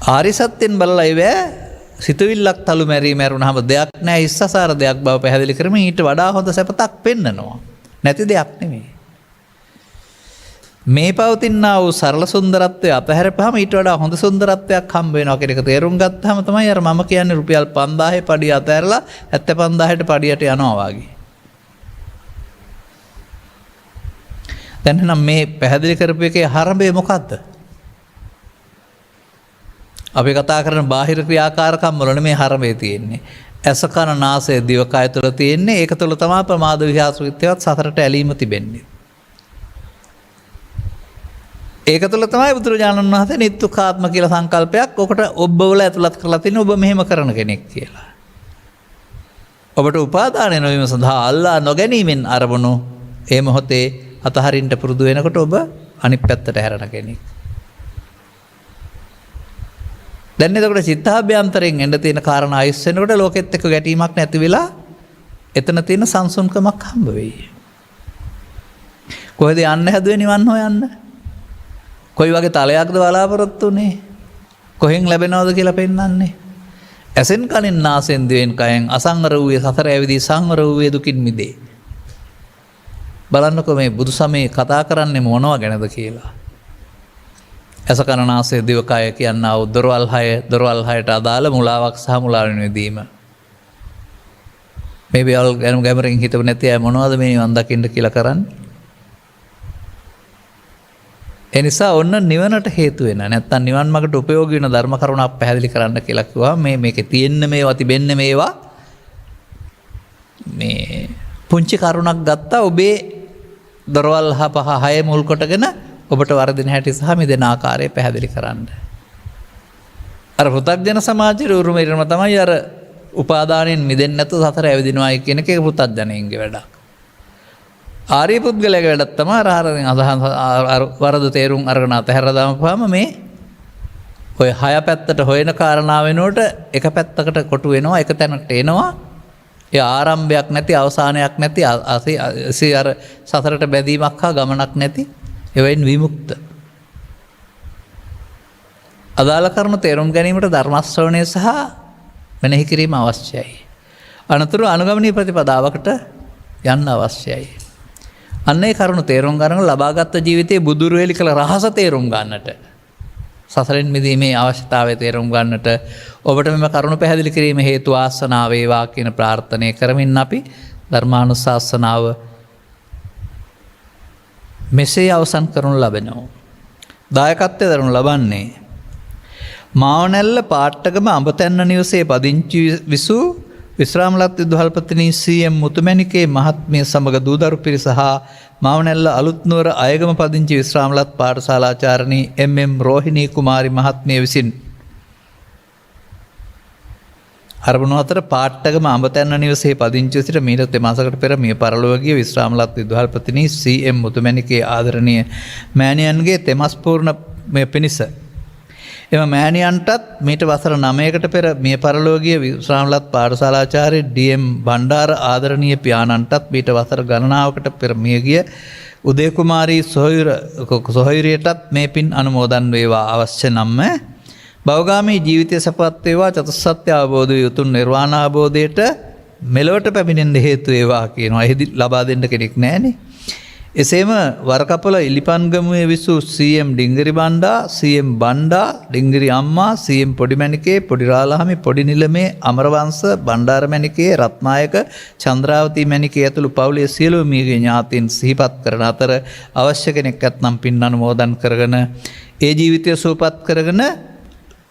ආරි සත්‍යෙන් බලලා ඉවෑ සිතුවිල්ලක් තලු මැරී මැරුණාම දෙයක් නැහැ ඉස්සසාර දෙයක් බව පැහැදිලි කරමින් ඊට වඩා හොඳ සැපතක් පෙන්නනවා. නැති දෙයක් නෙමෙයි. මේ පවතිනා වූ සරල සුන්දරත්වය අතහැරපුවාම ඊට වඩා හොඳ සුන්දරත්වයක් හම්බ වෙනවා කියන එක තේරුම් ගත්තාම තමයි අර මම කියන්නේ රුපියල් 5000 පඩිය අතහැරලා 75000ට පඩියට යනවා වගේ. දැන් නම් මේ පැහැදිලි කරපු එකේ හරඹය මොකද්ද? අපි කතා කරන බාහිර ක්‍රියාකාරකම් වල නෙමේ හරඹය තියෙන්නේ. ඇස කන නාසය දිවකය තුළ තියෙන්නේ. ඒක තුළ තමයි ප්‍රමාද විහාසෘත්‍යවත් සතරට ඇලීම තිබෙන්නේ. ඒක තුළ තමයි බුදුරජාණන් වහන්සේ නිත්තුකාත්ම කියලා සංකල්පයක් ඔකට ඔබවල ඇතුළත් කරලා තියෙන ඔබ මෙහෙම කරන කෙනෙක් කියලා. ඔබට උපාදානය නොවීම සඳහා අල්ලා නොගැනීමෙන් අරමුණු ඒ මොහොතේ අතහරින්න පුරුදු වෙනකොට ඔබ අනිත් පැත්තට හැරෙන කෙනෙක්. දැන් එතකොට චිත්තාභ්‍යන්තරයෙන් එන්න තියෙන කාරණා ආයස් වෙනකොට ලෝකෙත් එක්ක ගැටීමක් නැති වෙලා එතන තියෙන සංසුන්කමක් හම්බ වෙයි. කොහෙද යන්න හැදුවේ නිවන් හොයන්න? කොයි වගේ තලයක්ද බලාපොරොත්තු වෙන්නේ? කොහෙන් ලැබෙනවද කියලා පෙන්වන්නේ? ඇසෙන් කනෙන් නාසෙන් දිවෙන් කයෙන් අසංවර වූයේ සතර ඇවිදී සංවර වූයේ දුකින් මිදේ. බලන්නකෝ මේ බුදු සමයේ කතා කරන්නේ මොනවා ගැනද කියලා. ඇස කන නාසය දිව කය කියනා වූ දොරවල් 6ට අදාළ මුලාවක් සහ මුලාවෙන් විදීම. මේ බියල් ගැමරින් හිතව නැති අය මොනවද මේ නිවන් දකින්න කියලා කරන්නේ? ඒ නිසා ඔන්න නිවනට හේතු වෙන නැත්තම් නිවන් මාර්ගට උපයෝගී වෙන ධර්ම කරුණක් පැහැදිලි කරන්න කියලා කිව්වා. මේකේ තියෙන්න මේවා තිබෙන්න මේවා මේ පුංචි කරුණක් ගත්තා ඔබේ දොරවල් 6 මුල් කොටගෙන ඔබට වර්ධින හැටි සහ මිදෙන ආකාරය පැහැදිලි කරන්න. අර පෘථග්ජන සමාජයේ උරුම ඉරම තමයි අර උපාදානයෙන් මිදෙන්නේ නැතුව සතර ඇවිදිනවායි කියන එක පෘථග්ජනයින්ගේ වැඩක්. ආර්ය පුද්ගලයාගේ වැඩක් තමයි අර වරද තේරුම් අරගෙන අතහැර දාමපුවාම මේ ඔය 6 පැත්තට හොයන කාරණා වෙනකොට එක පැත්තකට කොටු වෙනවා එක තැනකට එනවා. ඒ ආරම්භයක් නැති අවසානයක් නැති අර සතරට බැඳීමක් හා ගමනක් නැති එවෙන් විමුක්ත. අදාළ කරුණු තේරුම් ගැනීමට ධර්ම ශ්‍රවණය සහ මෙනෙහි කිරීම අවශ්‍යයි. අනතුරු අනුගමනීය ප්‍රතිපදාවකට යන්න අවශ්‍යයි. අන්නේ කරුණු තේරුම් ගන්න ලබාගත් ජීවිතයේ බුදුරු වෙලි කළ රහස තේරුම් ගන්නට සසරෙන් මිදීමේ අවශ්‍යතාවය තේරුම් ගන්නට ඔබට මෙම කරුණු පැහැදිලි කිරීම හේතු ආසනාව වේවා කියන ප්‍රාර්ථනාව කරමින් අපි ධර්මානුශාසනාව මෙසේ අවසන් කරනු ලබනවා. දායකත්වය දරනු ලබන්නේ මාවනැල්ල පාට්ටගම අඹතැන්න නිවසේ පදිංචි විසූ විශ්‍රාමලත් විදුහල්පතිනී සී.එම්. මුතුමැණිකේ මහත්මිය සමග දූදරු පිරිස හා මාවනැල්ල අලුත්නුවර අයගම පදිංචි විශ්‍රාමලත් පාඨශාලාචාර්යනී එම්.එම්. රෝහිණී කුමාරි මහත්මිය විසින් අරමුණු අතර පාට්ටගම අඹතැන්න නිවසේ පදිංචි සිට මීට දෙමාසකට පෙර මිය පරලොව ගිය විශ්‍රාමලත් විදුහල්පතිනී සී.එම්. මුතුමැණිකේ ආදරණීය මෑණියන්ගේ තෙමස් පූර්ණ පිණිස එම මෑණියන්ටත් මීට වසර 9කට පෙර මිය පරලොව ගිය විශ්‍රාමලත් පාඨශාලාචාර්ය ඩී.එම්. බණ්ඩාර ආදරණීය පියාණන්ටත් මීට වසර ගණනාවකට පෙර මිය ගිය උදය කුමාරී සොහොයුරියටත් මේ පින් අනුමෝදන් වේවා. අවශ්‍ය නම් භවගාමී ජීවිතය සපවත් වේවා. චතුස්සත්‍ය අවබෝධ වූ උතුම් නිර්වාණ අවබෝධයට මෙලොවට පැමිණෙන්න හේතු වේවා කියනවා. එහිදී ලබා දෙන්න කෙනෙක් නැහැනේ. එසේම වරකපොල ඉලිපන්ගමුවේ විසූ CM ඩිංගිරි බණ්ඩා, CM බණ්ඩා, ඩිංගිරි අම්මා, CM පොඩිමැණිකේ, පොඩිරාලහමි, පොඩි නිලමේ, අමරවංශ, බණ්ඩාරමැණිකේ, රත්නායක, චන්ද්‍රාවතී මැණිකේ ඇතුළු පවුලේ සියලුම මියගේ ඥාතීන් සිහිපත් කරන අතර අවශ්‍ය කෙනෙක් ඇතනම් පින් අනුමෝදන් කරගෙන ඒ ජීවිතය සුවපත් කරගෙන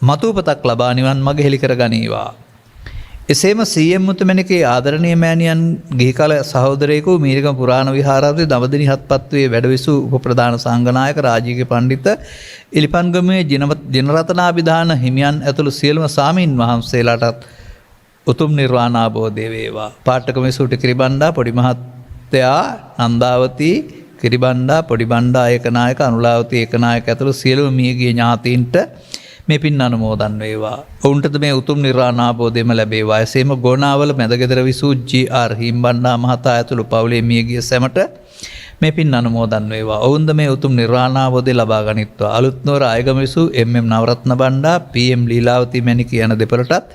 මතුපතක් ලබා නිවන් මඟ හෙළි කර ගනීවා. එසේම CM මුතුමැණිකේ ආදරණීය මෑණියන් ගිහිකල සහෝදරයෙකු මීරිගම පුරාණ විහාරාධිපති දඹදිනි හත්පත්තුවේ වැඩවිසූ උපප්‍රධාන සංඝනායක රාජීවගේ පඬිත ඉලිපන්ගමුවේ ජිනරතනාභිදාන හිමියන් ඇතුළු සියලුම සාමීන් වහන්සේලාටත් උතුම් නිර්වාණ අවබෝධය වේවා. පාට්ටකමේ සූටි කිරිබණ්ඩා පොඩි මහත්තයා නන්දාවතී කිරිබණ්ඩා පොඩි බණ්ඩා ඒකනායක අනුලාවතී ඒකනායක ඇතුළු සියලුම මියගිය ඥාතීන්ට මේ පින් අනුමෝදන් වේවා. ඔවුන්ටද මේ උතුම් නිර්වාණ අවබෝධයම ලැබේවා. එසේම ගෝනාවල මැදගෙදර විසූ GR හිම්බණ්ඩා මහතා ඇතුළු පවුලේ මියගිය සැමට මේ පින් අනුමෝදන් වේවා. ඔවුන්ද මේ උතුම් නිර්වාණ අවබෝධය ලබා ගනිත්වා. අලුත්නෝර ආයගම විසූ MM නවරත්න බණ්ඩා, PM ලීලාවතී මැණිකේ යන දෙපළටත්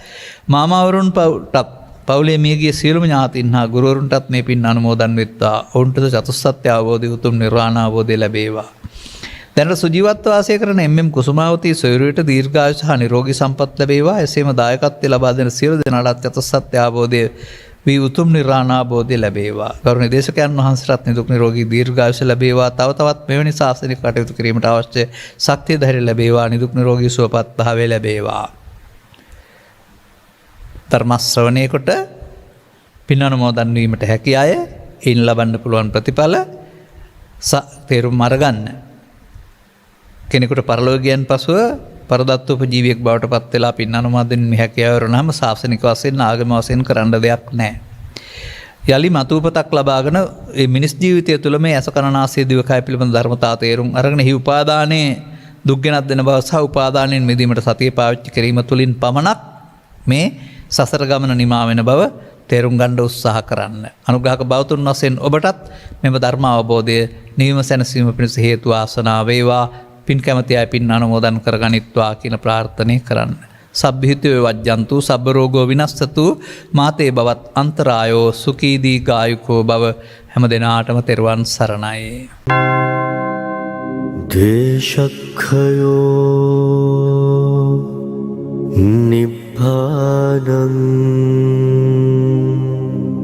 මාමවරුන්ටත් පවුලේ මියගිය සියලුම ඥාතීන් හා ගුරුවරුන්ටත් මේ පින් අනුමෝදන් වෙත්වා. ඔවුන්ටද චතුස්සත්‍ය අවබෝධය උතුම් නිර්වාණ අවබෝධය ලැබේවා. දැනට සුජීවත්ව වාසය කරන MM කුසුමාවතී සොයුරියට දීර්ඝායුෂ හා නිරෝගී සම්පත් ලැබේවා. එසේම දායකත්වය ලබා දෙන සියලු දෙනාටත් චතුස්සත්‍ය අවබෝධය වී උතුම් නිර්වාණ අවබෝධය ලැබේවා. කරුණී දේශකයන් වහන්සේලාට නිදුක් නිරෝගී දීර්ඝායුෂ ලැබේවා. තව තවත් මෙවැනි ශාසනික කටයුතු කිරීමට අවශ්‍ය ශක්තිය ධෛර්ය ලැබේවා. නිදුක් නිරෝගී සුවපත් භාවය ලැබේවා. ධර්ම ශ්‍රවණය කොට පින් අනුමෝදන් වීමට හැකි අය ඉන් ලබන්න පුළුවන් ප්‍රතිඵල තේරුම් අරගන්න. කෙනෙකුට පරලෝකයන් පසුව පරදත්තෝපජීවියෙක් බවට පත් වෙලා පින් අනුමෝදන් හැකියාව වුණාම ශාසනික වශයෙන් ආගම වශයෙන් කරන්න දෙයක් නැහැ. යලි මතුපතක් ලබාගෙන මේ මිනිස් ජීවිතය තුළ මේ ඇස කන නාසය දිවකය පිළිබඳ ධර්මතා තේරුම් අරගෙන හි උපාදානයේ දුක් ගෙනත් දෙන බව සහ උපාදානයෙන් මිදීමට සතිය පාවිච්චි කිරීම තුළින් පමණක් මේ සසර ගමන නිමා වෙන බව තේරුම් ගන්න උත්සාහ කරන්න. අනුග්‍රහක බෞතුන් වශයෙන් ඔබටත් මෙම ධර්ම අවබෝධය නිවීම සැනසීම පිණිස හේතු වාසනා වේවා. පින් කැමති අය පින් අනුමෝදන් කරගනිත්වා කියන ප්‍රාර්ථනය කරන්න. සබ්බිහිතෝ වජ්ජන්තු සබ්බ රෝගෝ විනස්සතු මාතේ බවත් අන්තරායෝ සුඛී දීඝායුකෝ භව. හැම දිනාටම තෙරුවන් සරණයි. දේශක්ඛයෝ නිබ්බානං